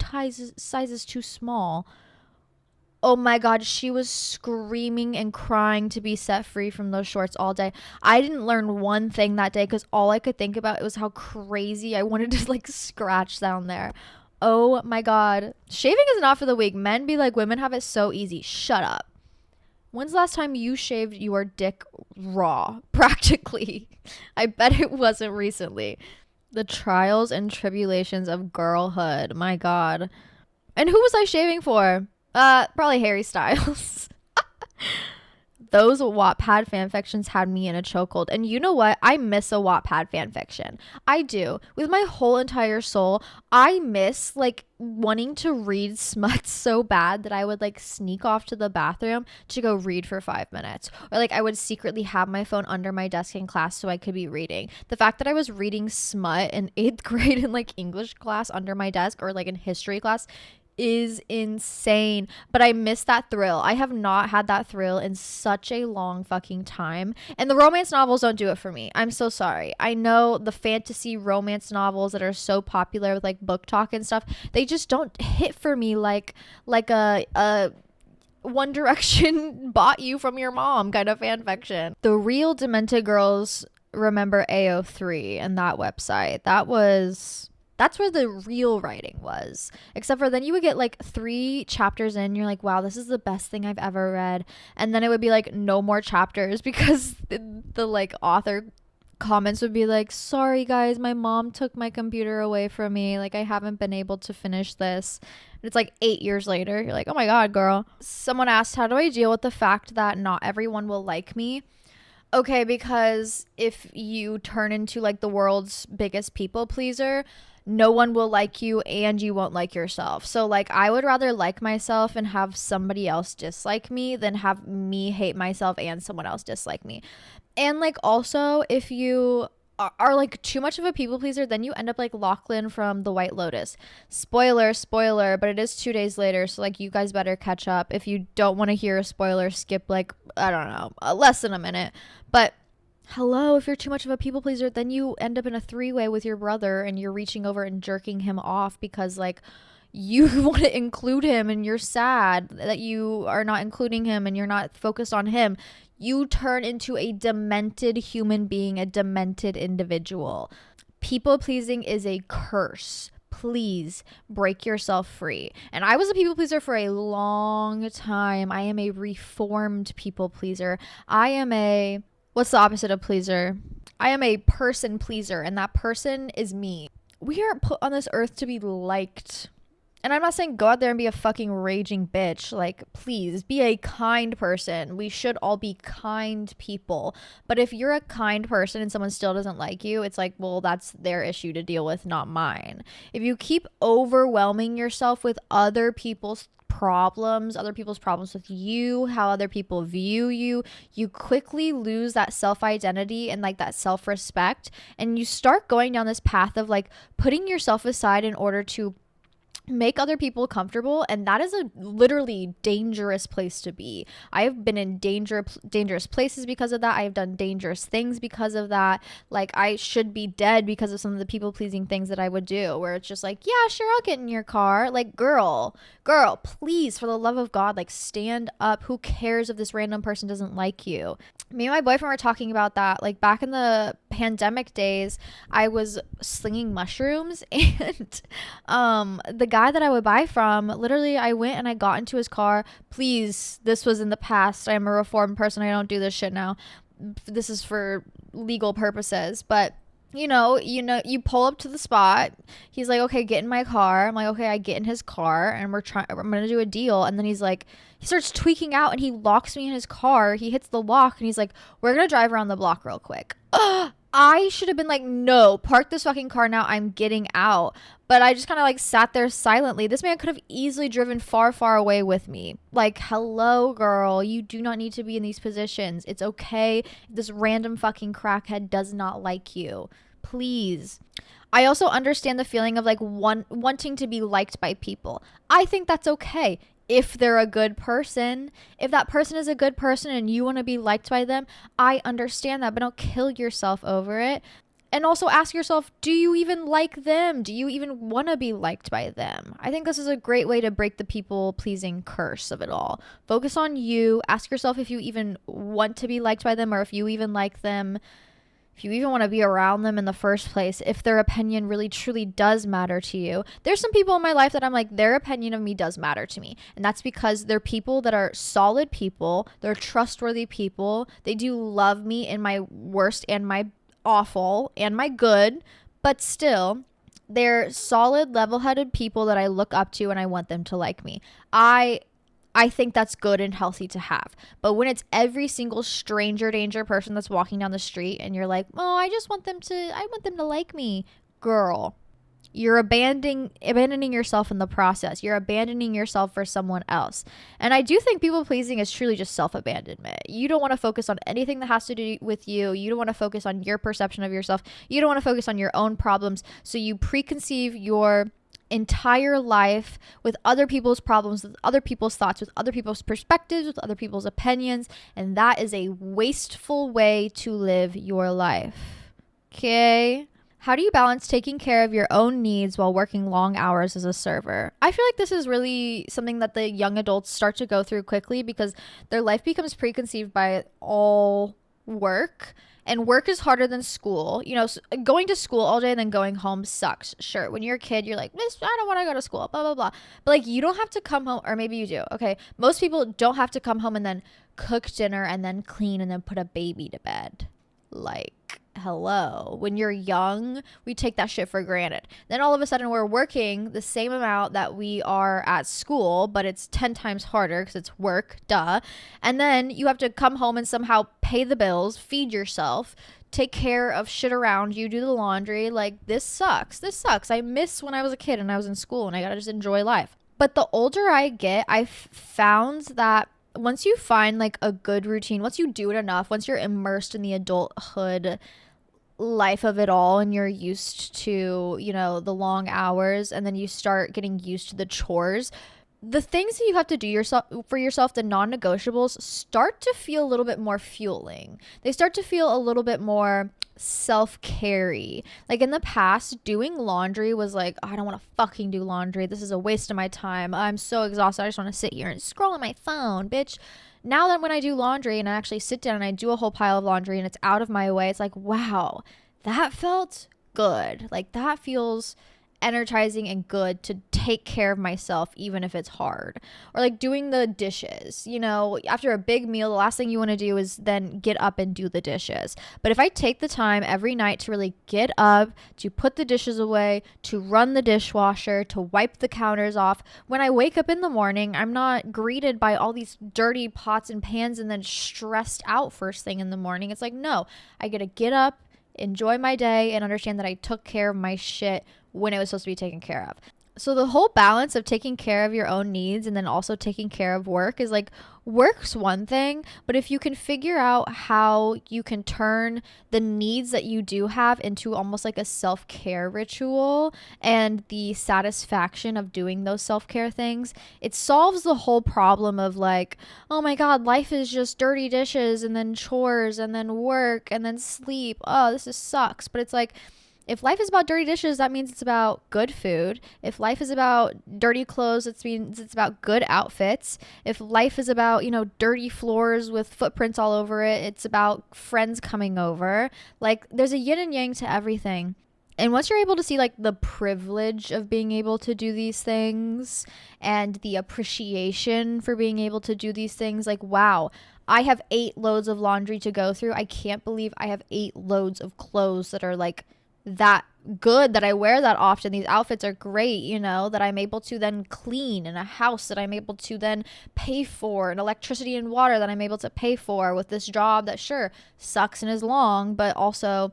sizes too small. Oh my God, she was screaming and crying to be set free from those shorts all day. I didn't learn one thing that day because all I could think about was how crazy I wanted to like scratch down there. Oh my God. Shaving is not for the weak. Men be like, women have it so easy. Shut up. When's the last time you shaved your dick raw? Practically. I bet it wasn't recently. The trials and tribulations of girlhood. My God. And who was I shaving for? Probably Harry Styles. Those Wattpad fanfictions had me in a chokehold. And you know what? I miss a Wattpad fanfiction. I do. With my whole entire soul, I miss like wanting to read smut so bad that I would like sneak off to the bathroom to go read for 5 minutes. Or like I would secretly have my phone under my desk in class so I could be reading. The fact that I was reading smut in 8th grade in like English class under my desk or like in history class is insane, but I miss that thrill. I have not had that thrill in such a long fucking time, and the romance novels don't do it for me. I'm so sorry. I know the fantasy romance novels that are so popular with like book talk and stuff, they just don't hit for me like a One Direction bought you from your mom kind of fan fiction. The real demented girls remember AO3 and that website. That's where the real writing was. Except for then you would get like 3 chapters in. You're like, wow, this is the best thing I've ever read. And then it would be like no more chapters because the like author comments would be like, sorry guys, my mom took my computer away from me. Like I haven't been able to finish this. And it's like 8 years later. You're like, oh my God, girl. Someone asked, how do I deal with the fact that not everyone will like me? Okay, because if you turn into like the world's biggest people pleaser, no one will like you and you won't like yourself. So like I would rather like myself and have somebody else dislike me than have me hate myself and someone else dislike me. And like also if you are like too much of a people pleaser, then you end up like Lachlan from The White Lotus. Spoiler, but it is 2 days later, so like you guys better catch up. If you don't want to hear a spoiler, skip like, I don't know, less than a minute. But hello, if you're too much of a people pleaser, then you end up in a 3-way with your brother and you're reaching over and jerking him off because like you want to include him and you're sad that you are not including him and you're not focused on him. You turn into a demented human being, a demented individual. People pleasing is a curse. Please break yourself free. And I was a people pleaser for a long time. I am a reformed people pleaser. What's the opposite of pleaser? I am a person pleaser, and that person is me. We are put on this earth to be liked. And I'm not saying go out there and be a fucking raging bitch. Like, please, be a kind person. We should all be kind people. But if you're a kind person and someone still doesn't like you, it's like, well, that's their issue to deal with, not mine. If you keep overwhelming yourself with other people's problems with you, how other people view you, you quickly lose that self-identity and like that self-respect, and you start going down this path of like putting yourself aside in order to make other people comfortable, and that is a literally dangerous place to be. I have been in dangerous places because of that. I have done dangerous things because of that. Like I should be dead because of some of the people pleasing things that I would do, where it's just like, yeah, sure, I'll get in your car. Like girl, please, for the love of God, like stand up. Who cares if this random person doesn't like you? Me and my boyfriend were talking about that. Like back in the pandemic days, I was slinging mushrooms, and the guy that I would buy from, literally I went and I got into his car. Please, this was in the past. I am a reformed person. I don't do this shit now. This is for legal purposes. But you pull up to the spot. He's like, okay, get in my car. I'm like, okay, I get in his car and I'm going to do a deal. And then he starts tweaking out and he locks me in his car. He hits the lock and he's like, we're going to drive around the block real quick. I should have been like, no, park this fucking car now. I'm getting out. But I just kind of like sat there silently. This man could have easily driven far, far away with me. Like, hello, girl. You do not need to be in these positions. It's okay if this random fucking crackhead does not like you. Please. I also understand the feeling of like wanting to be liked by people. I think that's okay if they're a good person. If that person is a good person and you want to be liked by them, I understand that, but don't kill yourself over it. And also ask yourself, do you even like them? Do you even want to be liked by them? I think this is a great way to break the people pleasing curse of it all. Focus on you. Ask yourself if you even want to be liked by them, or if you even like them, if you even want to be around them in the first place, if their opinion really truly does matter to you. There's some people in my life that I'm like, their opinion of me does matter to me. And that's because they're people that are solid people. They're trustworthy people. They do love me in my worst and my awful and my good, but still, they're solid, level-headed people that I look up to and I want them to like me. I think that's good and healthy to have. But when it's every single stranger danger person that's walking down the street and you're like, oh, I want them to like me. Girl, you're abandoning yourself in the process. You're abandoning yourself for someone else. And I do think people pleasing is truly just self-abandonment. You don't want to focus on anything that has to do with you. You don't want to focus on your perception of yourself. You don't want to focus on your own problems. So you preconceive your entire life with other people's problems, with other people's thoughts, with other people's perspectives, with other people's opinions, and that is a wasteful way to live your life. Okay? How do you balance taking care of your own needs while working long hours as a server? I feel like this is really something that the young adults start to go through quickly because their life becomes preconceived by all work. And work is harder than school. You know, going to school all day and then going home sucks. Sure, when you're a kid, you're like, I don't want to go to school, blah, blah, blah. But like, you don't have to come home, or maybe you do. Okay, most people don't have to come home and then cook dinner and then clean and then put a baby to bed. Like, hello. When you're young, we take that shit for granted. Then all of a sudden we're working the same amount that we are at school, but it's 10 times harder because it's work, duh. And then you have to come home and somehow pay the bills, feed yourself, take care of shit around you, do the laundry. Like, this sucks. This sucks. I miss when I was a kid and I was in school and I gotta just enjoy life. But the older I get, I've found that once you find like a good routine, once you do it enough, once you're immersed in the adulthood life of it all and you're used to, you know, the long hours, and then you start getting used to the chores, the things that you have to do for yourself, the non-negotiables, start to feel a little bit more fueling. They start to feel a little bit more self-carry. Like in the past, doing laundry was like, oh, I don't want to fucking do laundry. This is a waste of my time. I'm so exhausted. I just want to sit here and scroll on my phone, bitch. Now that when I do laundry and I actually sit down and I do a whole pile of laundry and it's out of my way, it's like, wow, that felt good. Like, that feels energizing and good to take care of myself even if it's hard. Or like doing the dishes, you know, after a big meal, the last thing you want to do is then get up and do the dishes. But if I take the time every night to really get up, to put the dishes away, to run the dishwasher, to wipe the counters off, when I wake up in the morning, I'm not greeted by all these dirty pots and pans and then stressed out first thing in the morning. It's like, no, I get to get up, enjoy my day, and understand that I took care of my shit when it was supposed to be taken care of. So the whole balance of taking care of your own needs and then also taking care of work is like, work's one thing, but if you can figure out how you can turn the needs that you do have into almost like a self-care ritual and the satisfaction of doing those self-care things, it solves the whole problem of like, oh my God, life is just dirty dishes and then chores and then work and then sleep. Oh, this just sucks. But it's like, if life is about dirty dishes, that means it's about good food. If life is about dirty clothes, it means it's about good outfits. If life is about, you know, dirty floors with footprints all over it, it's about friends coming over. Like, there's a yin and yang to everything. And once you're able to see like the privilege of being able to do these things and the appreciation for being able to do these things, like, wow, I have 8 loads of laundry to go through. I can't believe I have 8 loads of clothes that are like that good, that I wear that often. These outfits are great, you know, that I'm able to then clean, in a house that I'm able to then pay for, and electricity and water that I'm able to pay for with this job that sure sucks and is long, but also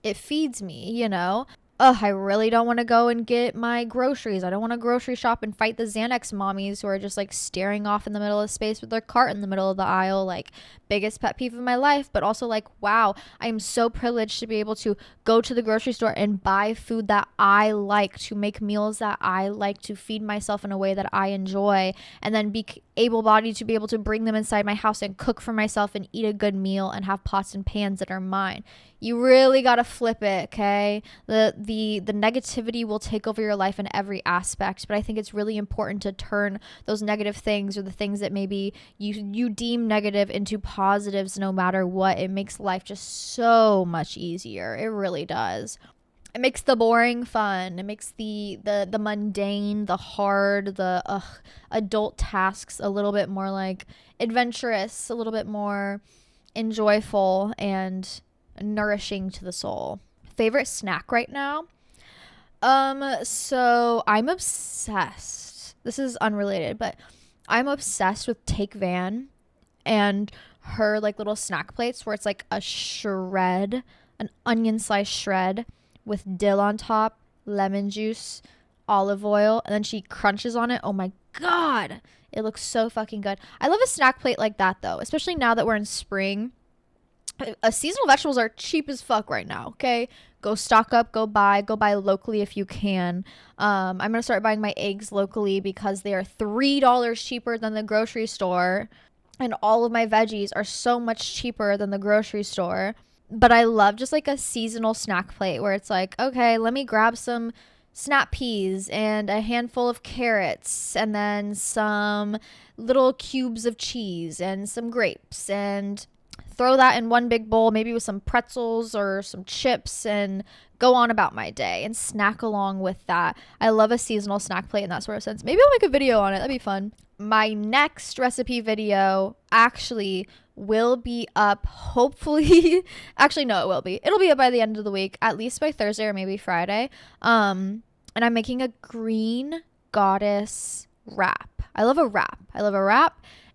it feeds me, you know? Ugh, I really don't want to go and get my groceries. I don't want to grocery shop and fight the Xanax mommies who are just like staring off in the middle of space with their cart in the middle of the aisle. Like, biggest pet peeve of my life, but also like, wow, I am so privileged to be able to go to the grocery store and buy food that I like, to make meals that I like, to feed myself in a way that I enjoy, and then be able bodied to be able to bring them inside my house and cook for myself and eat a good meal and have pots and pans that are mine. You really got to flip it, okay? The negativity will take over your life in every aspect, but I think it's really important to turn those negative things, or the things that maybe you deem negative, into positives no matter what. It makes life just so much easier. It really does. It makes the boring fun. It makes the mundane, the hard, the adult tasks a little bit more like adventurous, a little bit more enjoyable and nourishing to the soul. Favorite snack right now? So I'm obsessed. This is unrelated, but I'm obsessed with Take Van and her like little snack plates where it's like a shred, an onion slice shred with dill on top, lemon juice, olive oil, and then she crunches on it. Oh my God. It looks so fucking good. I love a snack plate like that though, especially now that we're in spring. Seasonal vegetables are cheap as fuck right now, okay? Go stock up, go buy locally if you can. I'm going to start buying my eggs locally because they are $3 cheaper than the grocery store. And all of my veggies are so much cheaper than the grocery store. But I love just like a seasonal snack plate where it's like, okay, let me grab some snap peas and a handful of carrots and then some little cubes of cheese and some grapes, and throw that in one big bowl, maybe with some pretzels or some chips, and go on about my day and snack along with that. I love a seasonal snack plate in that sort of sense. Maybe I'll make a video on it. That'd be fun. My next recipe video actually will be up, hopefully. Actually, no, it will be. It'll be up by the end of the week, at least by Thursday or maybe Friday. And I'm making a green goddess wrap. I love a wrap.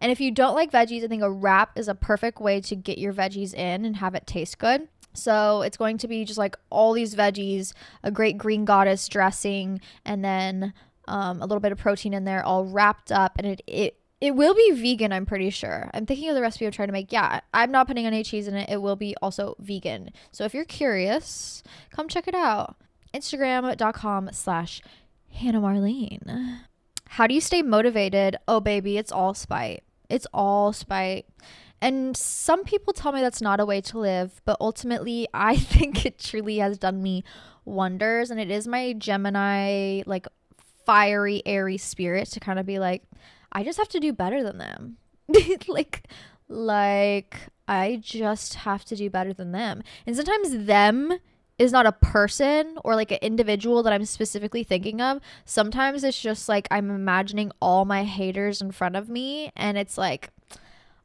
And if you don't like veggies, I think a wrap is a perfect way to get your veggies in and have it taste good. So it's going to be just like all these veggies, a great green goddess dressing, and then a little bit of protein in there, all wrapped up. And it will be vegan, I'm pretty sure. I'm thinking of the recipe I'm trying to make. Yeah, I'm not putting any cheese in it. It will be also vegan. So if you're curious, come check it out. Instagram.com/Hannah Marlene. How do you stay motivated? Oh, baby, it's all spite. It's all spite. And some people tell me that's not a way to live, but ultimately I think it truly has done me wonders. And it is my Gemini, like fiery, airy spirit to kind of be like, I just have to do better than them. like I just have to do better than them. And sometimes them is not a person or like an individual that I'm specifically thinking of. Sometimes it's just like I'm imagining all my haters in front of me, and it's like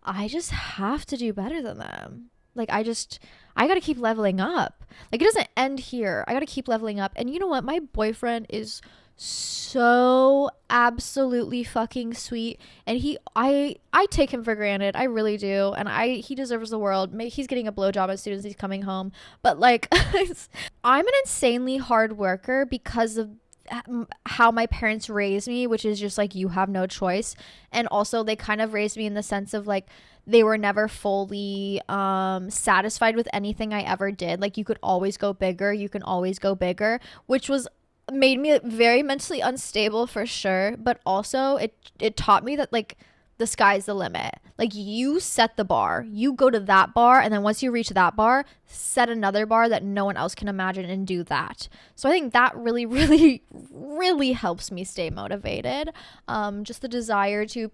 I just have to do better than them. Like I gotta keep leveling up. Like it doesn't end here. I gotta keep leveling up. And you know what? My boyfriend is so absolutely fucking sweet, and I take him for granted. I really do. And he deserves the world. He's getting a blowjob as soon as he's coming home. But like I'm an insanely hard worker because of how my parents raised me, which is just like, you have no choice. And also they kind of raised me in the sense of like, they were never fully satisfied with anything I ever did. Like, you could always go bigger, which made me very mentally unstable for sure. But also it taught me that like the sky's the limit. Like, you set the bar, you go to that bar, and then once you reach that bar, set another bar that no one else can imagine and do that. So I think that really, really, really helps me stay motivated. Just the desire to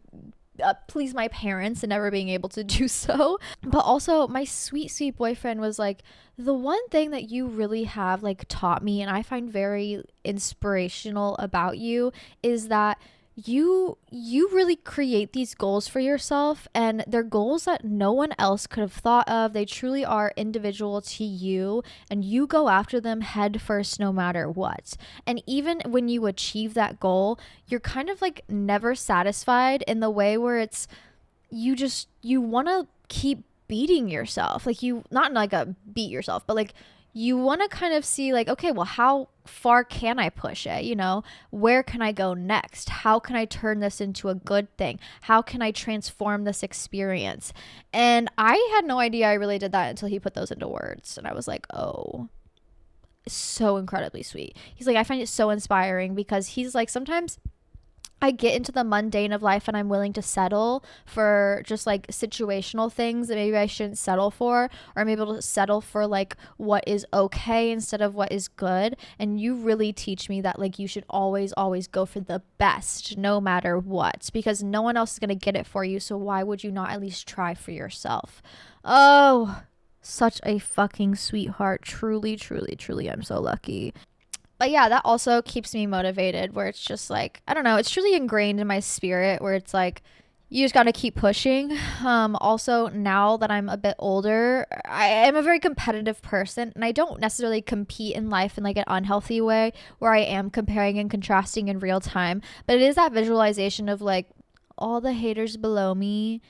please my parents and never being able to do so. But also my sweet, sweet boyfriend was like, the one thing that you really have like taught me, and I find very inspirational about you, is that you really create these goals for yourself, and they're goals that no one else could have thought of. They truly are individual to you, and you go after them head first no matter what. And even when you achieve that goal, you're kind of like never satisfied, in the way where it's you want to keep beating yourself. Like, you not in like a beat yourself, but like you want to kind of see like, okay, well, how far can I push it? Where can I go next? How can I turn this into a good thing? How can I transform this experience? And I had no idea I really did that until he put those into words. And I was like, oh, so incredibly sweet. He's like, I find it so inspiring because he's like, sometimes I get into the mundane of life and I'm willing to settle for just like situational things that maybe I shouldn't settle for, or I'm able to settle for like what is okay instead of what is good. And you really teach me that like you should always, always go for the best no matter what, because no one else is going to get it for you. So why would you not at least try for yourself? Oh, such a fucking sweetheart. Truly, truly, truly, I'm so lucky. But yeah, that also keeps me motivated, where it's just like, I don't know, it's truly ingrained in my spirit where it's like, you just got to keep pushing. Also, now that I'm a bit older, I am a very competitive person, and I don't necessarily compete in life in like an unhealthy way where I am comparing and contrasting in real time. But it is that visualization of like all the haters below me.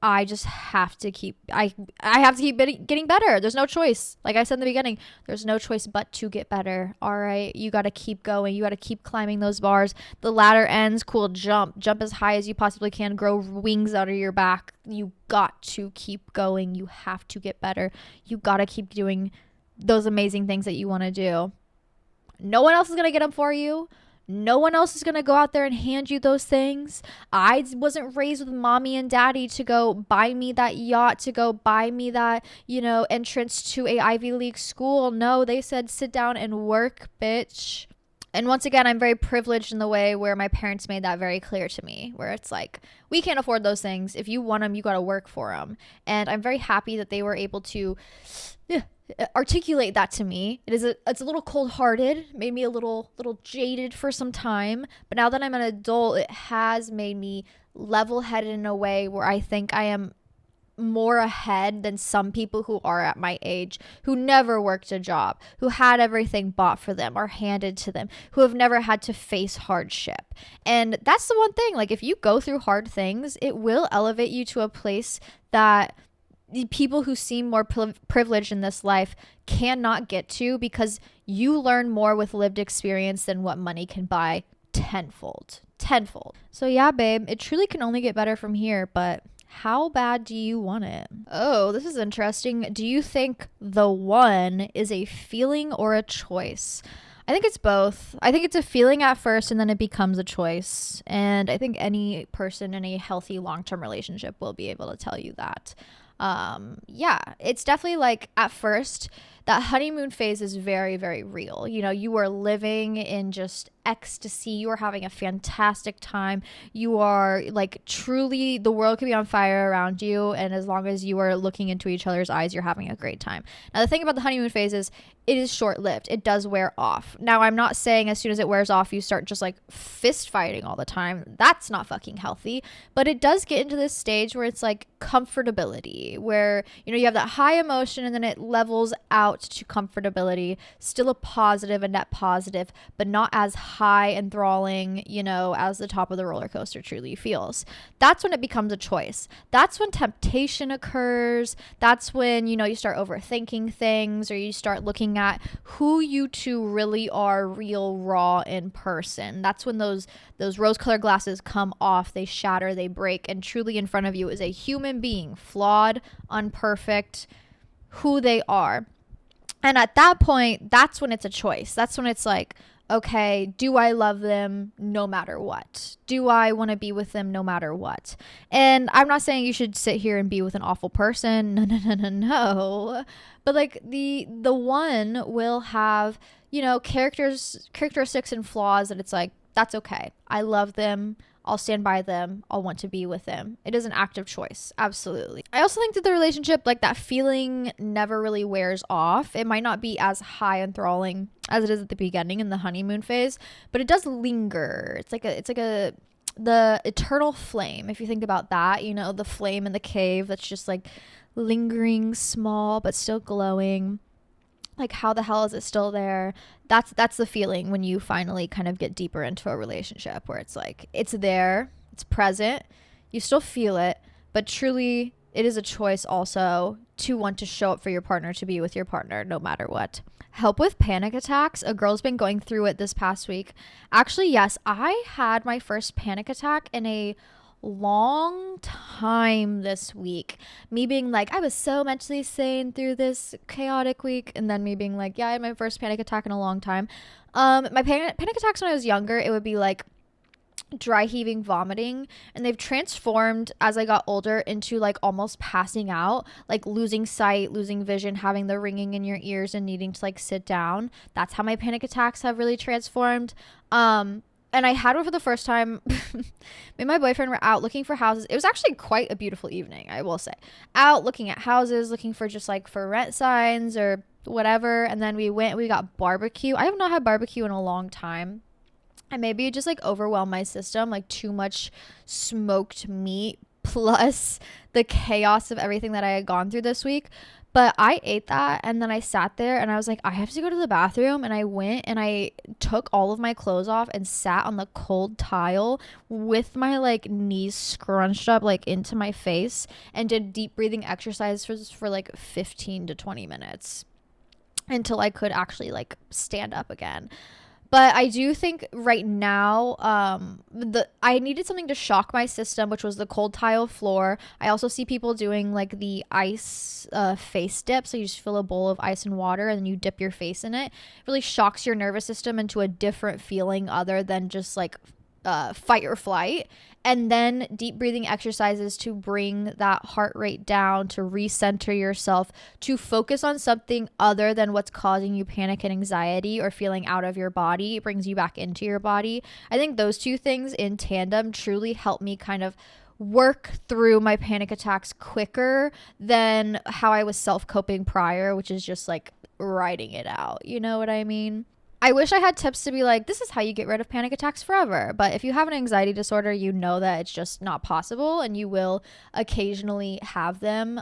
I just have to keep I have to keep getting better. There's no choice. Like I said in the beginning, there's no choice but to get better. All right, you got to keep going. You got to keep climbing those bars. The ladder ends, cool, jump as high as you possibly can. Grow wings out of your back. You got to keep going. You have to get better. You got to keep doing those amazing things that you want to do. No one else is going to get them for you. No one else is going to go out there and hand you those things. I wasn't raised with mommy and daddy to go buy me that yacht, to go buy me that, entrance to a Ivy League school. No, they said, sit down and work, bitch. And once again, I'm very privileged in the way where my parents made that very clear to me, where it's like, we can't afford those things. If you want them, you got to work for them. And I'm very happy that they were able to articulate that to me. It's a little cold-hearted, made me a little jaded for some time, but now that I'm an adult, it has made me level-headed in a way where I think I am more ahead than some people who are at my age, who never worked a job, who had everything bought for them or handed to them, who have never had to face hardship. And that's the one thing, like if you go through hard things, it will elevate you to a place that the people who seem more privileged in this life cannot get to, because you learn more with lived experience than what money can buy tenfold. So yeah, babe, it truly can only get better from here, but how bad do you want it? Oh, this is interesting. Do you think the one is a feeling or a choice? I think it's both. I think it's a feeling at first and then it becomes a choice. And I think any person in a healthy long-term relationship will be able to tell you that. Yeah, it's definitely like at first that honeymoon phase is very, very real. You are living in just ecstasy. You are having a fantastic time. You are like truly, the world could be on fire around you. And as long as you are looking into each other's eyes, you're having a great time. Now, the thing about the honeymoon phase is it is short-lived. It does wear off. Now, I'm not saying as soon as it wears off, you start just like fist fighting all the time. That's not fucking healthy. But it does get into this stage where it's like comfortability, where, you have that high emotion and then it levels out to comfortability, still a positive, a net positive, but not as high enthralling, as the top of the roller coaster truly feels. That's when it becomes a choice. That's when temptation occurs. That's when, you start overthinking things, or you start looking at who you two really are, real, raw, in person. That's when those rose-colored glasses come off, they shatter, they break, and truly in front of you is a human being, flawed, imperfect, who they are. And at that point, that's when it's a choice. That's when it's like, okay, do I love them no matter what? Do I want to be with them no matter what? And I'm not saying you should sit here and be with an awful person. No. But like the one will have, characteristics and flaws that it's like, that's okay. I love them. I'll stand by them. I'll want to be with them. It is an active choice. Absolutely. I also think that the relationship, like that feeling never really wears off. It might not be as high enthralling as it is at the beginning in the honeymoon phase, but it does linger. It's like the eternal flame. If you think about that, the flame in the cave that's just like lingering, small, but still glowing. Like, how the hell is it still there? That's the feeling when you finally kind of get deeper into a relationship, where it's like, it's there, it's present, you still feel it, but truly it is a choice also to want to show up for your partner, to be with your partner no matter what. Help with panic attacks. A girl's been going through it this past week. Actually, yes, I had my first panic attack in a long time this week. Me being like, I was so mentally sane through this chaotic week, and then me being like, yeah, I had my first panic attack in a long time. My panic attacks when I was younger, it would be like dry heaving, vomiting, and they've transformed as I got older into like almost passing out, like losing sight, losing vision, having the ringing in your ears and needing to like sit down. That's how my panic attacks have really transformed. And I had one for the first time. Me and my boyfriend were out looking for houses. It was actually quite a beautiful evening, I will say. Out looking at houses, looking for just like for rent signs or whatever. And then we got barbecue. I have not had barbecue in a long time. And maybe it just like overwhelmed my system, like too much smoked meat plus the chaos of everything that I had gone through this week. But I ate that, and then I sat there and I was like, I have to go to the bathroom. And I went and I took all of my clothes off and sat on the cold tile with my like knees scrunched up like into my face and did deep breathing exercise for like 15 to 20 minutes until I could actually like stand up again. But I do think right now, I needed something to shock my system, which was the cold tile floor. I also see people doing like the ice face dip. So you just fill a bowl of ice and water and then you dip your face in it. It really shocks your nervous system into a different feeling other than just like fight or flight. And then deep breathing exercises to bring that heart rate down, to recenter yourself, to focus on something other than what's causing you panic and anxiety or feeling out of your body. It brings you back into your body. I think those two things in tandem truly help me kind of work through my panic attacks quicker than how I was self-coping prior, which is just like writing it out. You know what I mean? I wish I had tips to be like, this is how you get rid of panic attacks forever. But if you have an anxiety disorder, you know that it's just not possible, and you will occasionally have them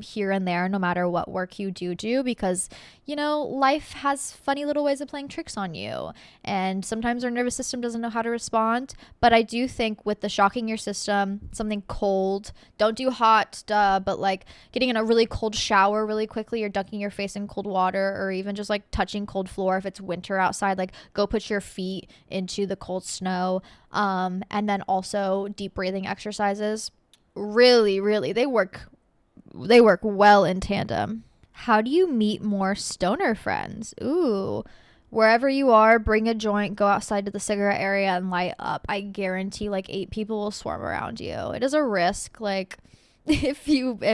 here and there, no matter what work you do, because, you know, life has funny little ways of playing tricks on you. And sometimes our nervous system doesn't know how to respond. But I do think with the shocking your system, something cold, don't do hot, but like getting in a really cold shower really quickly or dunking your face in cold water or even just like touching cold floor if it's winter outside, like go put your feet into the cold snow, and then also deep breathing exercises really they work well in tandem. How do you meet more stoner friends? Ooh, wherever you are, bring a joint, go outside to the cigarette area and light up. I guarantee like 8 people will swarm around you. It is a risk, like if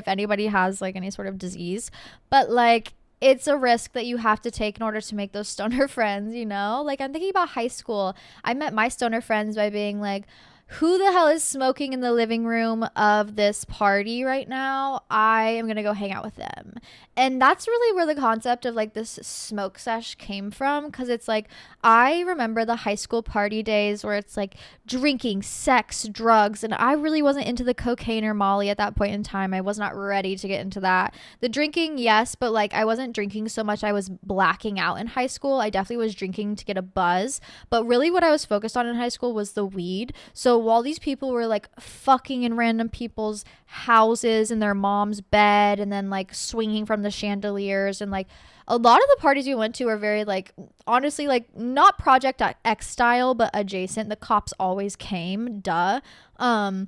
anybody has like any sort of disease, but like it's a risk that you have to take in order to make those stoner friends, you know? Like, I'm thinking about high school. I met my stoner friends by being like, who the hell is smoking in the living room of this party right now? I am going to go hang out with them. And that's really where the concept of like this smoke sesh came from. Cause it's like, I remember the high school party days where it's like drinking, sex, drugs. And I really wasn't into the cocaine or Molly at that point in time. I was not ready to get into that. The drinking, yes, but like I wasn't drinking so much. I was blacking out in high school. I definitely was drinking to get a buzz. But really what I was focused on in high school was the weed. So while these people were like fucking in random people's houses in their mom's bed and then like swinging from the chandeliers, and like a lot of the parties we went to were very like, honestly, like not Project X style but adjacent. The cops always came, duh. While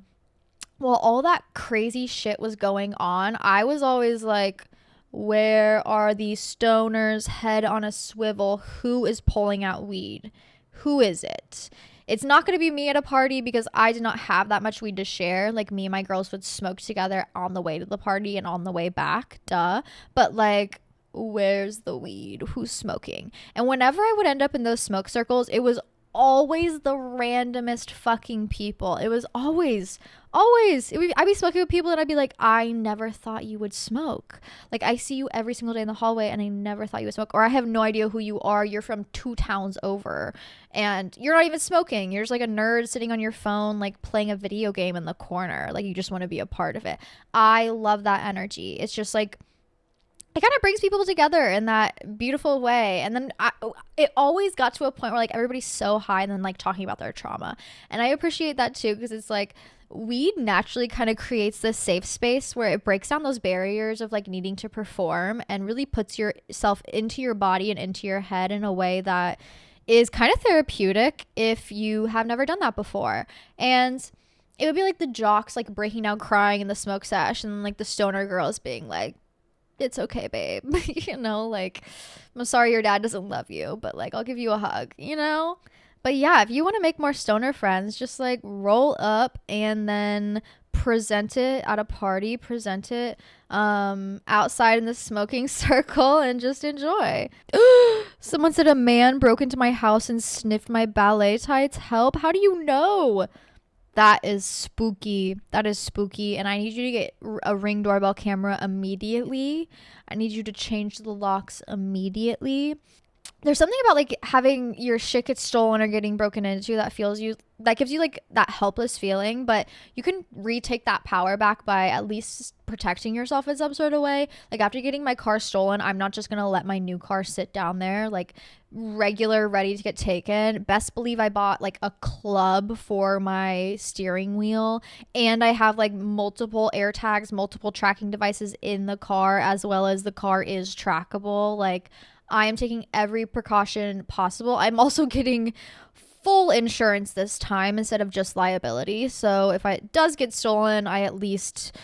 all that crazy shit was going on, I was always like, where are these stoners, head on a swivel? Who is pulling out weed? Who is it? It's not going to be me at a party because I did not have that much weed to share. Like, me and my girls would smoke together on the way to the party and on the way back. Duh. But like, where's the weed? Who's smoking? And whenever I would end up in those smoke circles, it was always the randomest fucking people. It was always I'd be smoking with people and I'd be like, I never thought you would smoke. Like, I see you every single day in the hallway and I never thought you would smoke. Or I have no idea who you are. You're from 2 towns over and you're not even smoking. You're just like a nerd sitting on your phone, like playing a video game in the corner. Like, you just want to be a part of it. I love that energy. It's just like, it kind of brings people together in that beautiful way. And then it always got to a point where like everybody's so high and then like talking about their trauma. And I appreciate that too, because it's like weed naturally kind of creates this safe space where it breaks down those barriers of like needing to perform and really puts yourself into your body and into your head in a way that is kind of therapeutic if you have never done that before. And it would be like the jocks like breaking down crying in the smoke sesh, and like the stoner girls being like, it's okay, babe. You know, like, I'm sorry your dad doesn't love you, but like, I'll give you a hug, you know? But yeah, if you want to make more stoner friends, just like roll up and then present it at a party, present it outside in the smoking circle, and just enjoy. Someone said a man broke into my house and sniffed my ballet tights. Help. How do you know? That is spooky. That is spooky. And I need you to get a Ring doorbell camera immediately. I need you to change the locks immediately. There's something about like having your shit get stolen or getting broken into that gives you like that helpless feeling, but you can retake that power back by at least protecting yourself in some sort of way. Like after getting my car stolen, I'm not just gonna let my new car sit down there like regular ready to get taken. Best believe I bought like a club for my steering wheel, and I have like multiple air tags, multiple tracking devices in the car, as well as the car is trackable. Like I am taking every precaution possible. I'm also getting full insurance this time instead of just liability. So if it does get stolen, I at least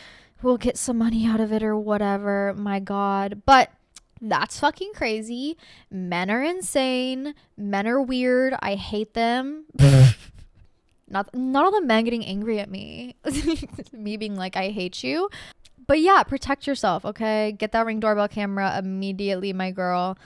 will get some money out of it or whatever. My God. But that's fucking crazy. Men are insane. Men are weird. I hate them. Not all the men getting angry at me. Me being like, I hate you. But yeah, protect yourself, okay? Get that Ring doorbell camera immediately, my girl.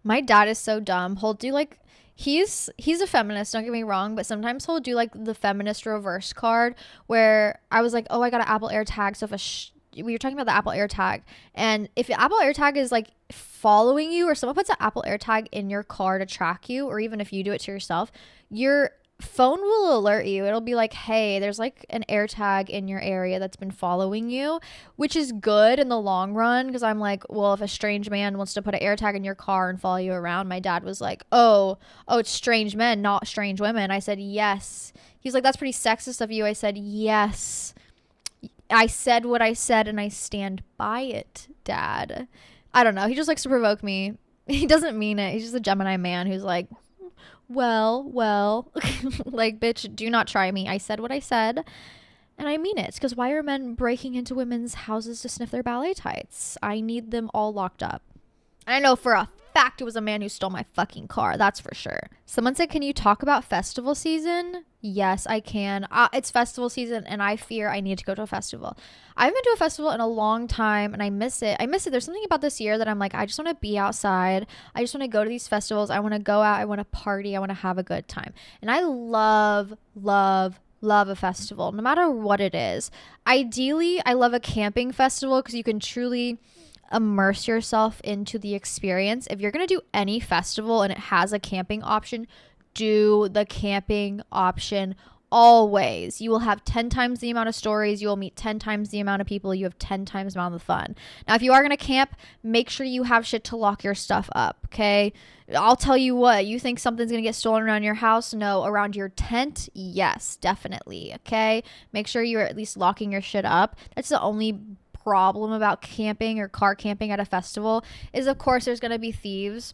My dad is so dumb. He'll do like, he's a feminist, don't get me wrong, but sometimes he'll do like the feminist reverse card where I was like, oh, I got an Apple AirTag. So if we were talking about the Apple AirTag, and if the Apple AirTag is like following you, or someone puts an Apple AirTag in your car to track you, or even if you do it to yourself, your phone will alert you. It'll be like, hey, there's like an AirTag in your area that's been following you, which is good in the long run, because I'm like, well, if a strange man wants to put an AirTag in your car and follow you around, my dad was like, oh, it's strange men, not strange women. I said, yes. He's like, that's pretty sexist of you. I said, yes. I said what I said and I stand by it, Dad. I don't know. He just likes to provoke me. He doesn't mean it. He's just a Gemini man who's like, well, like, bitch, do not try me. I said what I said, and I mean it. Because why are men breaking into women's houses to sniff their ballet tights? I need them all locked up. I know for a fact it was a man who stole my fucking car. That's for sure. Someone said, can you talk about festival season? Yes, I can. It's festival season, and I fear I need to go to a festival. I haven't been to a festival in a long time, and I miss it. There's something about this year that I'm like, I just want to be outside. I just want to go to these festivals. I want to go out. I want to party. I want to have a good time. And I love a festival, no matter what it is. Ideally, I love a camping festival because you can truly immerse yourself into the experience. If you're going to do any festival and it has a camping option, do the camping option always. You will have 10 times the amount of stories. You will meet 10 times the amount of people. You have 10 times the amount of fun. Now, if you are going to camp, make sure you have shit to lock your stuff up, okay? I'll tell you what, you think something's going to get stolen around your house? No. Around your tent? Yes, definitely, okay? Make sure you're at least locking your shit up. That's the only problem about camping or car camping at a festival is, of course, there's going to be thieves.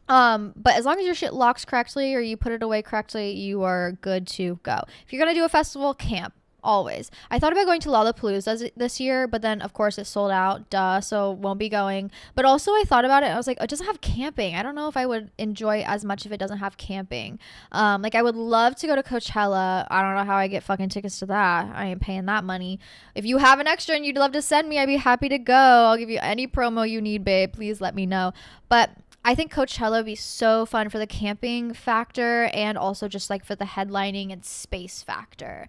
But as long as your shit locks correctly or you put it away correctly, you are good to go. If you're going to do a festival, camp. Always. I thought about going to Lollapalooza this year, but then of course it sold out, so won't be going. But also I thought about it, I was like, it doesn't have camping. I don't know if I would enjoy as much if it doesn't have camping. Like I would love to go to Coachella. I don't know how I get fucking tickets to that. I ain't paying that money. If you have an extra and you'd love to send me, I'd be happy to go. I'll give you any promo you need, babe. Please let me know. But I think Coachella would be so fun for the camping factor and also just like for the headlining and space factor.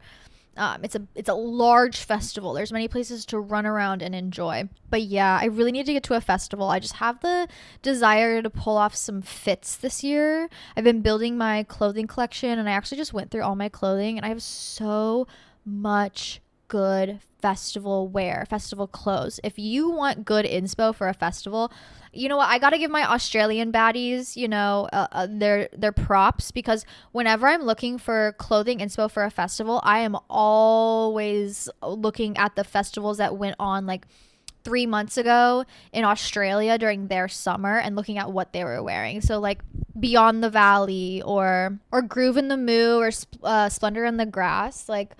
It's a large festival. There's many places to run around and enjoy. But yeah, I really need to get to a festival. I just have the desire to pull off some fits this year. I've been building my clothing collection, and I actually just went through all my clothing, and I have so much good festival wear, festival clothes. If you want good inspo for a festival, you know what? I gotta give my Australian baddies, their props, because whenever I'm looking for clothing inspo for a festival, I am always looking at the festivals that went on like 3 months ago in Australia during their summer and looking at what they were wearing. So like Beyond the Valley or Groove in the Moo or Splendor in the Grass, like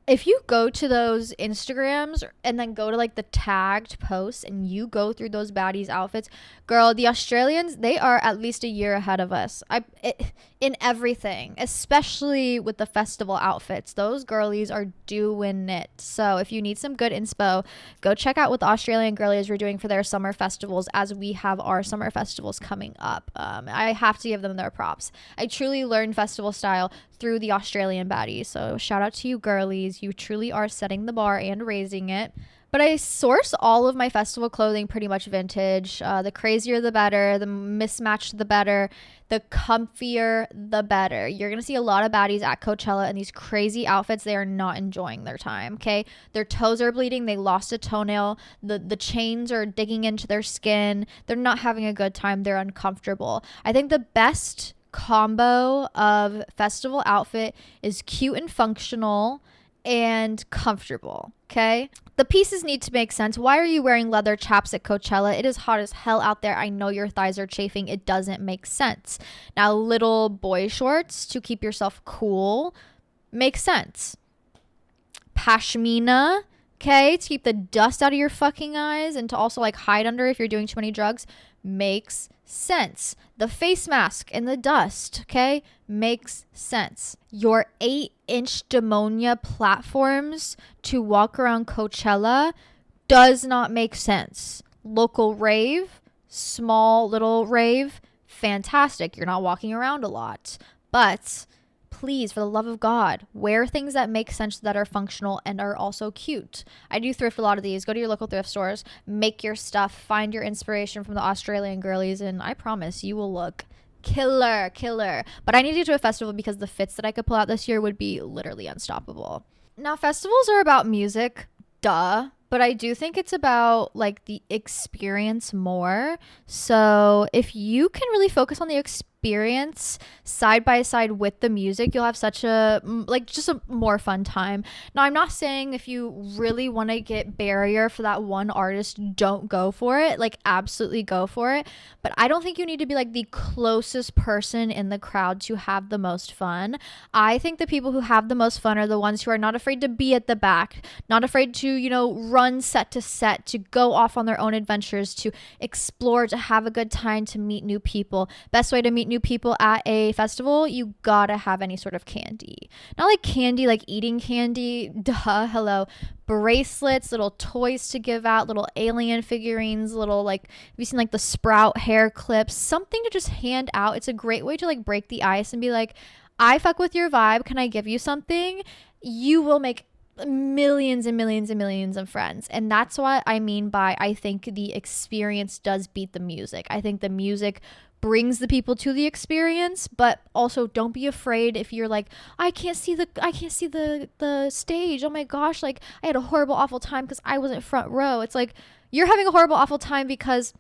if you go to those Instagrams and then go to like the tagged posts and you go through those baddies outfits, girl, the Australians, they are at least a year ahead of us. In everything, especially with the festival outfits. Those girlies are doing it. So if you need some good inspo, go check out what the Australian girlies were doing for their summer festivals as we have our summer festivals coming up. I have to give them their props. I truly learned festival style through the Australian baddies. So shout out to you girlies. You truly are setting the bar and raising it. But I source all of my festival clothing pretty much vintage. The crazier, the better. The mismatched, the better. The comfier, the better. You're going to see a lot of baddies at Coachella in these crazy outfits. They are not enjoying their time, okay? Their toes are bleeding. They lost a toenail. The chains are digging into their skin. They're not having a good time. They're uncomfortable. I think the best combo of festival outfit is cute and functional and comfortable, okay? The pieces need to make sense. Why are you wearing leather chaps at Coachella? It is hot as hell out there. I know your thighs are chafing. It doesn't make sense. Now, little boy shorts to keep yourself cool makes sense. Pashmina, okay, to keep the dust out of your fucking eyes and to also like hide under if you're doing too many drugs, makes sense. The face mask and the dust, okay, makes sense. Your 8-inch demonia platforms to walk around Coachella does not make sense. Local rave, small little rave, fantastic. You're not walking around a lot. But please, for the love of God, wear things that make sense, that are functional and are also cute. I do thrift a lot of these. Go to your local thrift stores, make your stuff, find your inspiration from the Australian girlies, and I promise you will look killer. But I need to get to a festival because the fits that I could pull out this year would be literally unstoppable. Now, festivals are about music, duh. But I do think it's about like the experience more. So if you can really focus on the experience side by side with the music, you'll have such a just a more fun time. Now, I'm not saying if you really want to get barrier for that one artist, don't go for it. Like absolutely go for it. But I don't think you need to be like the closest person in the crowd to have the most fun. I think the people who have the most fun are the ones who are not afraid to be at the back, not afraid to, run set to set, to go off on their own adventures, to explore, to have a good time, to meet new people. Best way to meet new people at a festival, you gotta have any sort of candy. Not like candy, like eating candy, duh, hello. Bracelets, little toys to give out, little alien figurines, little like, have you seen like the Sprout hair clips? Something to just hand out. It's a great way to like break the ice and be like, I fuck with your vibe. Can I give you something? You will make millions and millions and millions of friends. And that's what I mean by I think the experience does beat the music. I think the music brings the people to the experience, but also don't be afraid if you're like, I can't see the stage. Oh my gosh, like I had a horrible awful time because I wasn't front row. It's like you're having a horrible awful time because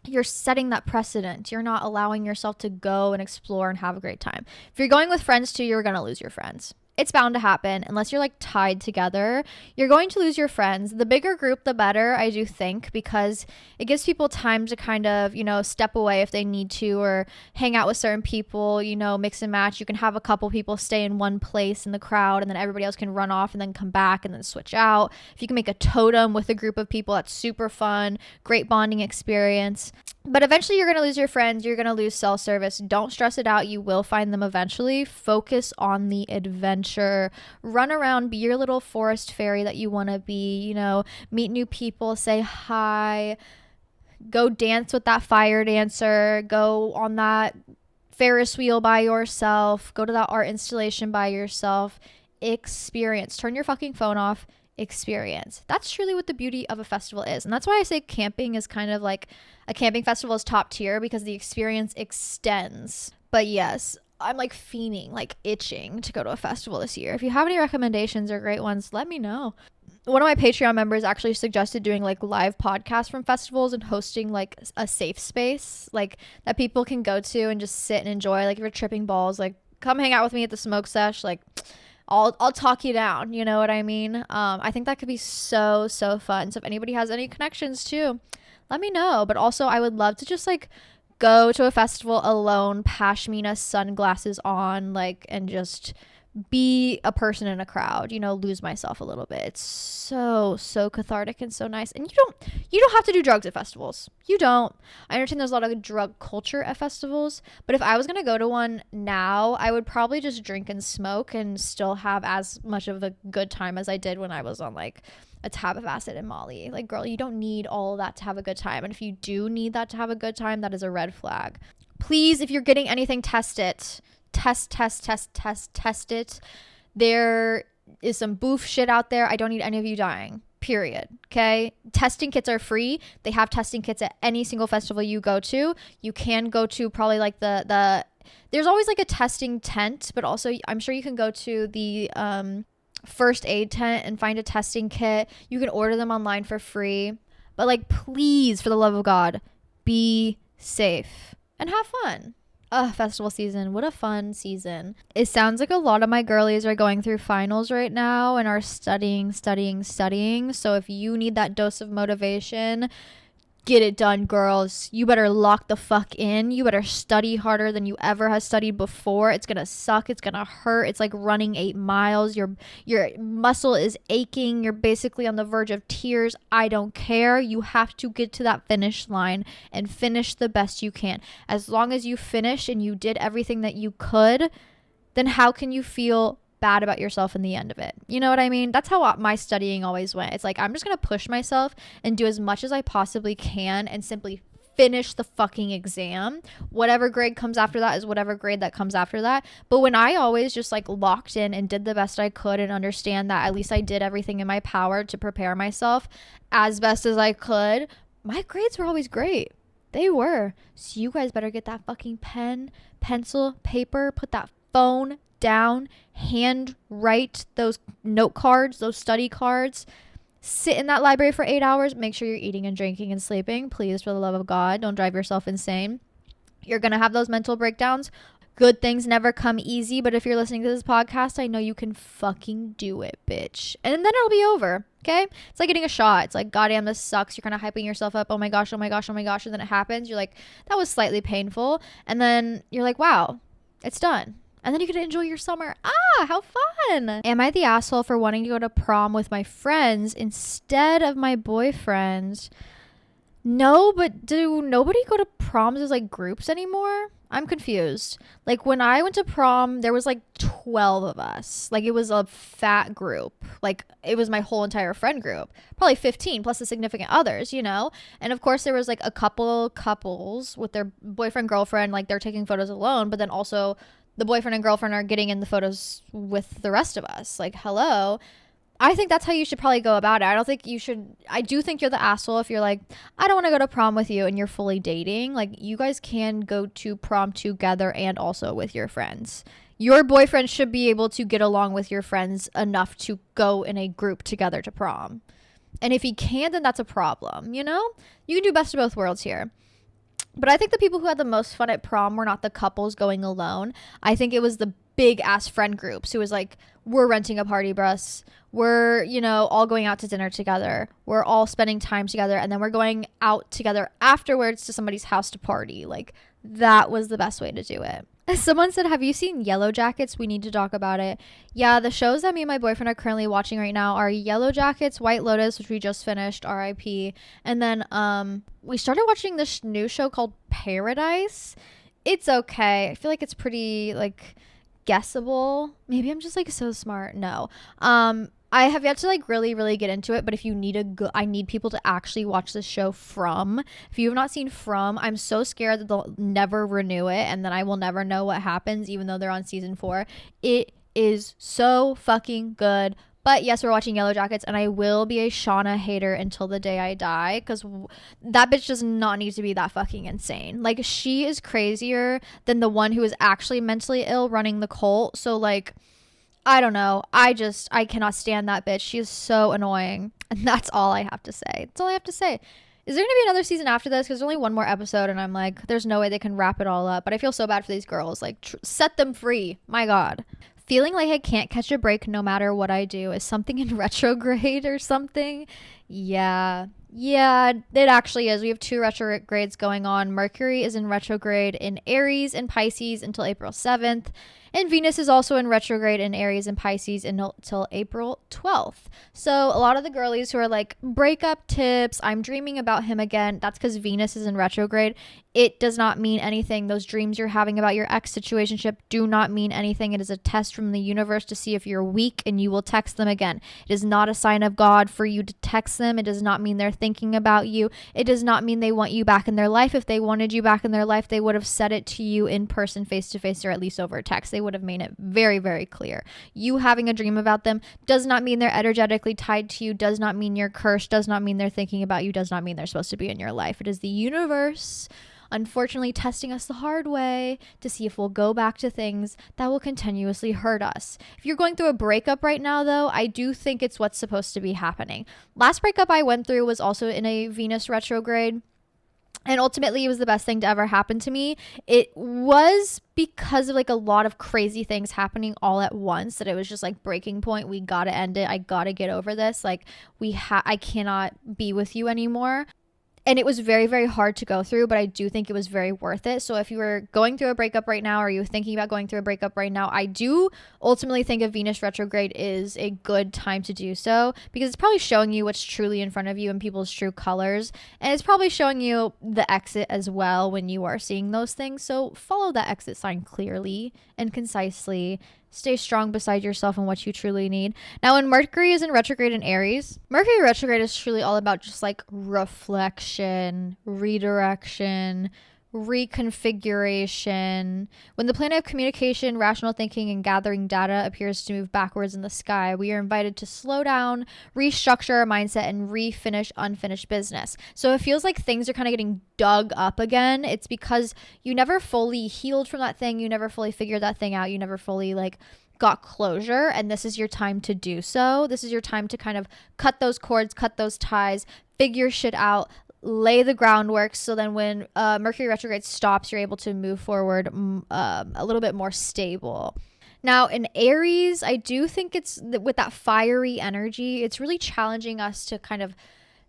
you're setting that precedent. You're not allowing yourself to go and explore and have a great time. If you're going with friends too, you're going to lose your friends. It's bound to happen unless you're like tied together. You're going to lose your friends. The bigger group, the better, I do think, because it gives people time to kind of, step away if they need to or hang out with certain people, mix and match. You can have a couple people stay in one place in the crowd and then everybody else can run off and then come back and then switch out. If you can make a totem with a group of people, that's super fun. Great bonding experience. But eventually you're going to lose your friends. You're going to lose cell service. Don't stress it out. You will find them eventually. Focus on the adventure. Run around. Be your little forest fairy that you want to be. Meet new people. Say hi. Go dance with that fire dancer. Go on that Ferris wheel by yourself. Go to that art installation by yourself. Experience. Turn your fucking phone off. Experience. That's truly what the beauty of a festival is. And that's why I say camping is kind of like a camping festival is top tier because the experience extends. But yes, I'm like fiending, like itching to go to a festival this year. If you have any recommendations or great ones, let me know. One of my Patreon members actually suggested doing like live podcasts from festivals and hosting like a safe space, like that people can go to and just sit and enjoy. Like if you're tripping balls, like come hang out with me at the smoke sesh. Like I'll talk you down. You know what I mean? I think that could be so fun. So if anybody has any connections too, let me know. But also I would love to just like go to a festival alone, pashmina sunglasses on, like, and just be a person in a crowd, you know, lose myself a little bit. It's so cathartic and so nice. And you don't have to do drugs at festivals. You don't. I understand there's a lot of drug culture at festivals, but if I was going to go to one now, I would probably just drink and smoke and still have as much of a good time as I did when I was on like a tab of acid and Molly. Like, girl, you don't need all of that to have a good time. And if you do need that to have a good time, that is a red flag. Please, if you're getting anything, test it. Test it. There is some boof shit out there. I don't need any of you dying, period. Okay, testing kits are free. They have testing kits at any single festival you go to. You can go to probably like the there's always like a testing tent, but also I'm sure you can go to the first aid tent and find a testing kit. You can order them online for free, but like, please, for the love of God, be safe and have fun. Festival season. What a fun season. It sounds like a lot of my girlies are going through finals right now and are studying. So if you need that dose of motivation, get it done, girls. You better lock the fuck in. You better study harder than you ever have studied before. It's gonna suck. It's gonna hurt. It's like running 8 miles. Your muscle is aching. You're basically on the verge of tears. I don't care. You have to get to that finish line and finish the best you can. As long as you finish and you did everything that you could, then how can you feel bad about yourself in the end of it? You know what I mean? That's how my studying always went. It's like, I'm just gonna push myself and do as much as I possibly can and simply finish the fucking exam. Whatever grade comes after that is whatever grade that comes after that. But when I always just like locked in and did the best I could and understand that at least I did everything in my power to prepare myself as best as I could, my grades were always great. They were. So you guys better get that fucking pen, pencil, paper, put that phone down, hand write those note cards, those study cards, sit in that library for 8 hours, make sure you're eating and drinking and sleeping. Please, for the love of God, don't drive yourself insane. You're gonna have those mental breakdowns. Good things never come easy, but if you're listening to this podcast, I know you can fucking do it, bitch. And then it'll be over, okay? It's like getting a shot. It's like, goddamn, this sucks. You're kind of hyping yourself up. Oh my gosh. And then it happens. You're like, that was slightly painful. And then you're like, wow, it's done. And then you get to enjoy your summer. How fun. Am I the asshole for wanting to go to prom with my friends instead of my boyfriend? No, but do nobody go to proms as like groups anymore? I'm confused. Like when I went to prom, there was like 12 of us. Like it was a fat group. Like it was my whole entire friend group. Probably 15 plus the significant others, you know? And of course there was like a couple couples with their boyfriend, girlfriend, like they're taking photos alone, but then also the boyfriend and girlfriend are getting in the photos with the rest of us. Like, hello. I think that's how you should probably go about it. I do think you're the asshole if you're like, I don't want to go to prom with you and you're fully dating. Like, you guys can go to prom together and also with your friends. Your boyfriend should be able to get along with your friends enough to go in a group together to prom. And if he can't, then that's a problem, you know? You can do best of both worlds here. But I think the people who had the most fun at prom were not the couples going alone. I think it was the big ass friend groups who was like, we're renting a party bus. We're, you know, all going out to dinner together. We're all spending time together. And then we're going out together afterwards to somebody's house to party. Like, that was the best way to do it. Someone said, have you seen Yellow Jackets? We need to talk about it. Yeah, the shows that me and my boyfriend are currently watching right now are Yellow Jackets, White Lotus, which we just finished, RIP. And then we started watching this new show called Paradise. It's okay. I feel like it's pretty, like, guessable. Maybe I'm just, like, so smart. No. I have yet to like really get into it, but if you need I need people to actually watch this show From. If you have not seen From, I'm so scared that they'll never renew it and then I will never know what happens even though they're on season 4. It is so fucking good, But yes, we're watching Yellow Jackets, and I will be a Shauna hater until the day I die, because that bitch does not need to be that fucking insane. Like, she is crazier than the one who is actually mentally ill running the cult. So, like, I don't know. I cannot stand that bitch. She is so annoying. And that's all I have to say. That's all I have to say. Is there going to be another season after this? Because there's only one more episode, and I'm like, there's no way they can wrap it all up. But I feel so bad for these girls. Like, set them free. My God. Feeling like I can't catch a break no matter what I do. Is something in retrograde or something? Yeah, it actually is. We have 2 retrogrades going on. Mercury is in retrograde in Aries and Pisces until April 7th. And Venus is also in retrograde in Aries and Pisces until April 12th. So a lot of the girlies who are like, breakup tips, I'm dreaming about him again, that's because Venus is in retrograde. It does not mean anything. Those dreams you're having about your ex situationship do not mean anything. It is a test from the universe to see if you're weak, and you will text them again. It is not a sign of God for you to text them. It does not mean they're thinking about you. It does not mean they want you back in their life. If they wanted you back in their life, they would have said it to you in person, face to face, or at least over text. They would have made it very, very clear. You having a dream about them does not mean they're energetically tied to you, does not mean you're cursed, does not mean they're thinking about you, does not mean they're supposed to be in your life. It is the universe, unfortunately, testing us the hard way to see if we'll go back to things that will continuously hurt us. If you're going through a breakup right now, though, I do think it's what's supposed to be happening. Last breakup I went through was also in a Venus retrograde. And ultimately, it was the best thing to ever happen to me. It was because of like a lot of crazy things happening all at once that it was just like breaking point. We got to end it. I got to get over this. Like I cannot be with you anymore. And it was very, very hard to go through, but I do think it was very worth it. So if you were going through a breakup right now, or you're thinking about going through a breakup right now, I do ultimately think a Venus retrograde is a good time to do so, because it's probably showing you what's truly in front of you and people's true colors. And it's probably showing you the exit as well when you are seeing those things. So follow that exit sign clearly and concisely. Stay strong beside yourself and what you truly need. Now, when Mercury is in retrograde in Aries, Mercury retrograde is truly all about just like reflection, redirection, reconfiguration. When the planet of communication, rational thinking, and gathering data appears to move backwards in the sky, we are invited to slow down, restructure our mindset, and refinish unfinished business. So it feels like things are kind of getting dug up again. It's because you never fully healed from that thing. You never fully figured that thing out. You never fully got closure, and this is your time to do so. This is your time to kind of cut those cords, cut those ties, figure shit out, lay the groundwork, so then when Mercury retrograde stops, you're able to move forward a little bit more stable. Now, in Aries, I do think it's with that fiery energy, it's really challenging us to kind of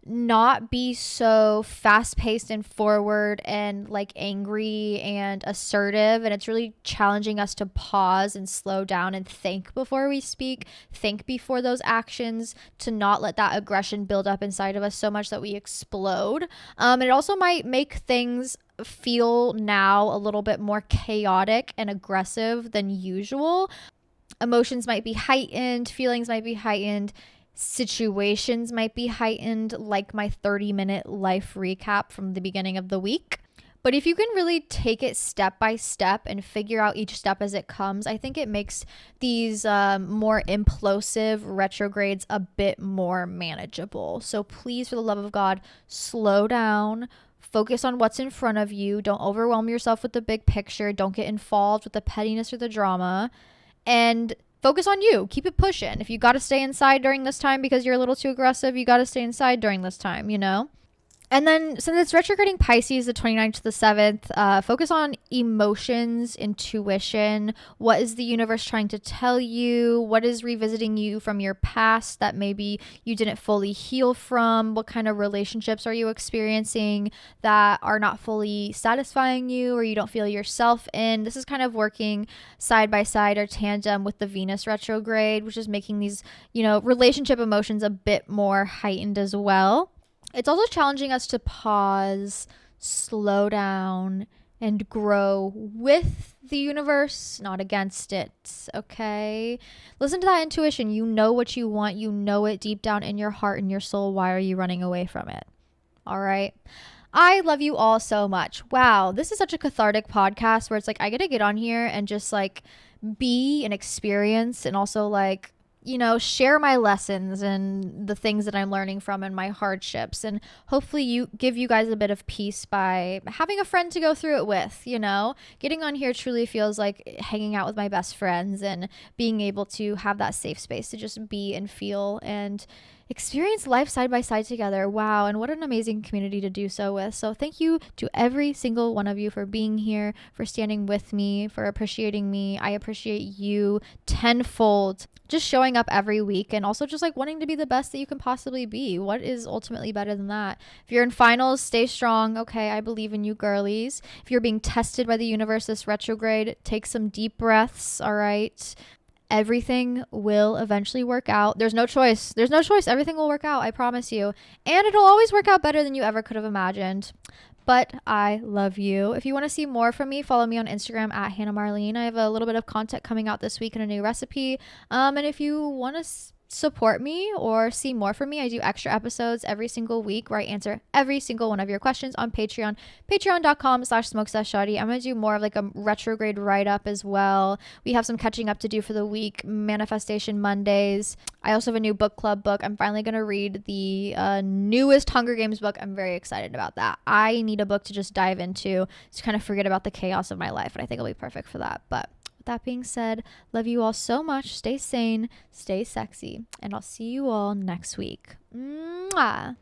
not be so fast-paced and forward and like angry and assertive, and it's really challenging us to pause and slow down and think before we speak, think before those actions, to not let that aggression build up inside of us so much that we explode. And it also might make things feel now a little bit more chaotic and aggressive than usual. Emotions might be heightened, feelings might be heightened, situations might be heightened, like my 30-minute life recap from the beginning of the week. But if you can really take it step by step and figure out each step as it comes, I think it makes these more implosive retrogrades a bit more manageable. So please, for the love of God, slow down. Focus on what's in front of you. Don't overwhelm yourself with the big picture. Don't get involved with the pettiness or the drama. And focus on you. Keep it pushing. If you got to stay inside during this time because you're a little too aggressive, you got to stay inside during this time, you know? And then since it's retrograding Pisces the 29th to the 7th, focus on emotions, intuition. What is the universe trying to tell you? What is revisiting you from your past that maybe you didn't fully heal from? What kind of relationships are you experiencing that are not fully satisfying you or you don't feel yourself in? This is kind of working side by side or tandem with the Venus retrograde, which is making these, relationship emotions a bit more heightened as well. It's also challenging us to pause, slow down, and grow with the universe, not against it, okay? Listen to that intuition. You know what you want. You know it deep down in your heart and your soul. Why are you running away from it? All right? I love you all so much. Wow, this is such a cathartic podcast where it's like I get to get on here and just be and experience and also share my lessons and the things that I'm learning from and my hardships, and hopefully give you guys a bit of peace by having a friend to go through it with. Getting on here truly feels like hanging out with my best friends and being able to have that safe space to just be and feel and experience life side by side together. Wow, and what an amazing community to do so with. So thank you to every single one of you for being here, for standing with me, for appreciating me. I appreciate you tenfold. Just showing up every week and also just like wanting to be the best that you can possibly be. What is ultimately better than that? If you're in finals, stay strong. Okay, I believe in you, girlies. If you're being tested by the universe this retrograde, take some deep breaths, all right? Everything will eventually work out. There's no choice. There's no choice. Everything will work out. I promise you. And it'll always work out better than you ever could have imagined. But I love you. If you want to see more from me, follow me on Instagram at Hannah Marlene. I have a little bit of content coming out this week and a new recipe. And if you want to support me or see more from me, I do extra episodes every single week where I answer every single one of your questions on Patreon, patreon.com/smokestash. I'm going to do more of like a retrograde write-up as well. We have some catching up to do for the week, manifestation Mondays. I also have a new book club book. I'm finally going to read the newest Hunger Games book. I'm very excited about that. I need a book to just dive into to kind of forget about the chaos of my life, and I think it'll be perfect for that. But with that being said, love you all so much. Stay sane, stay sexy, and I'll see you all next week. Mwah.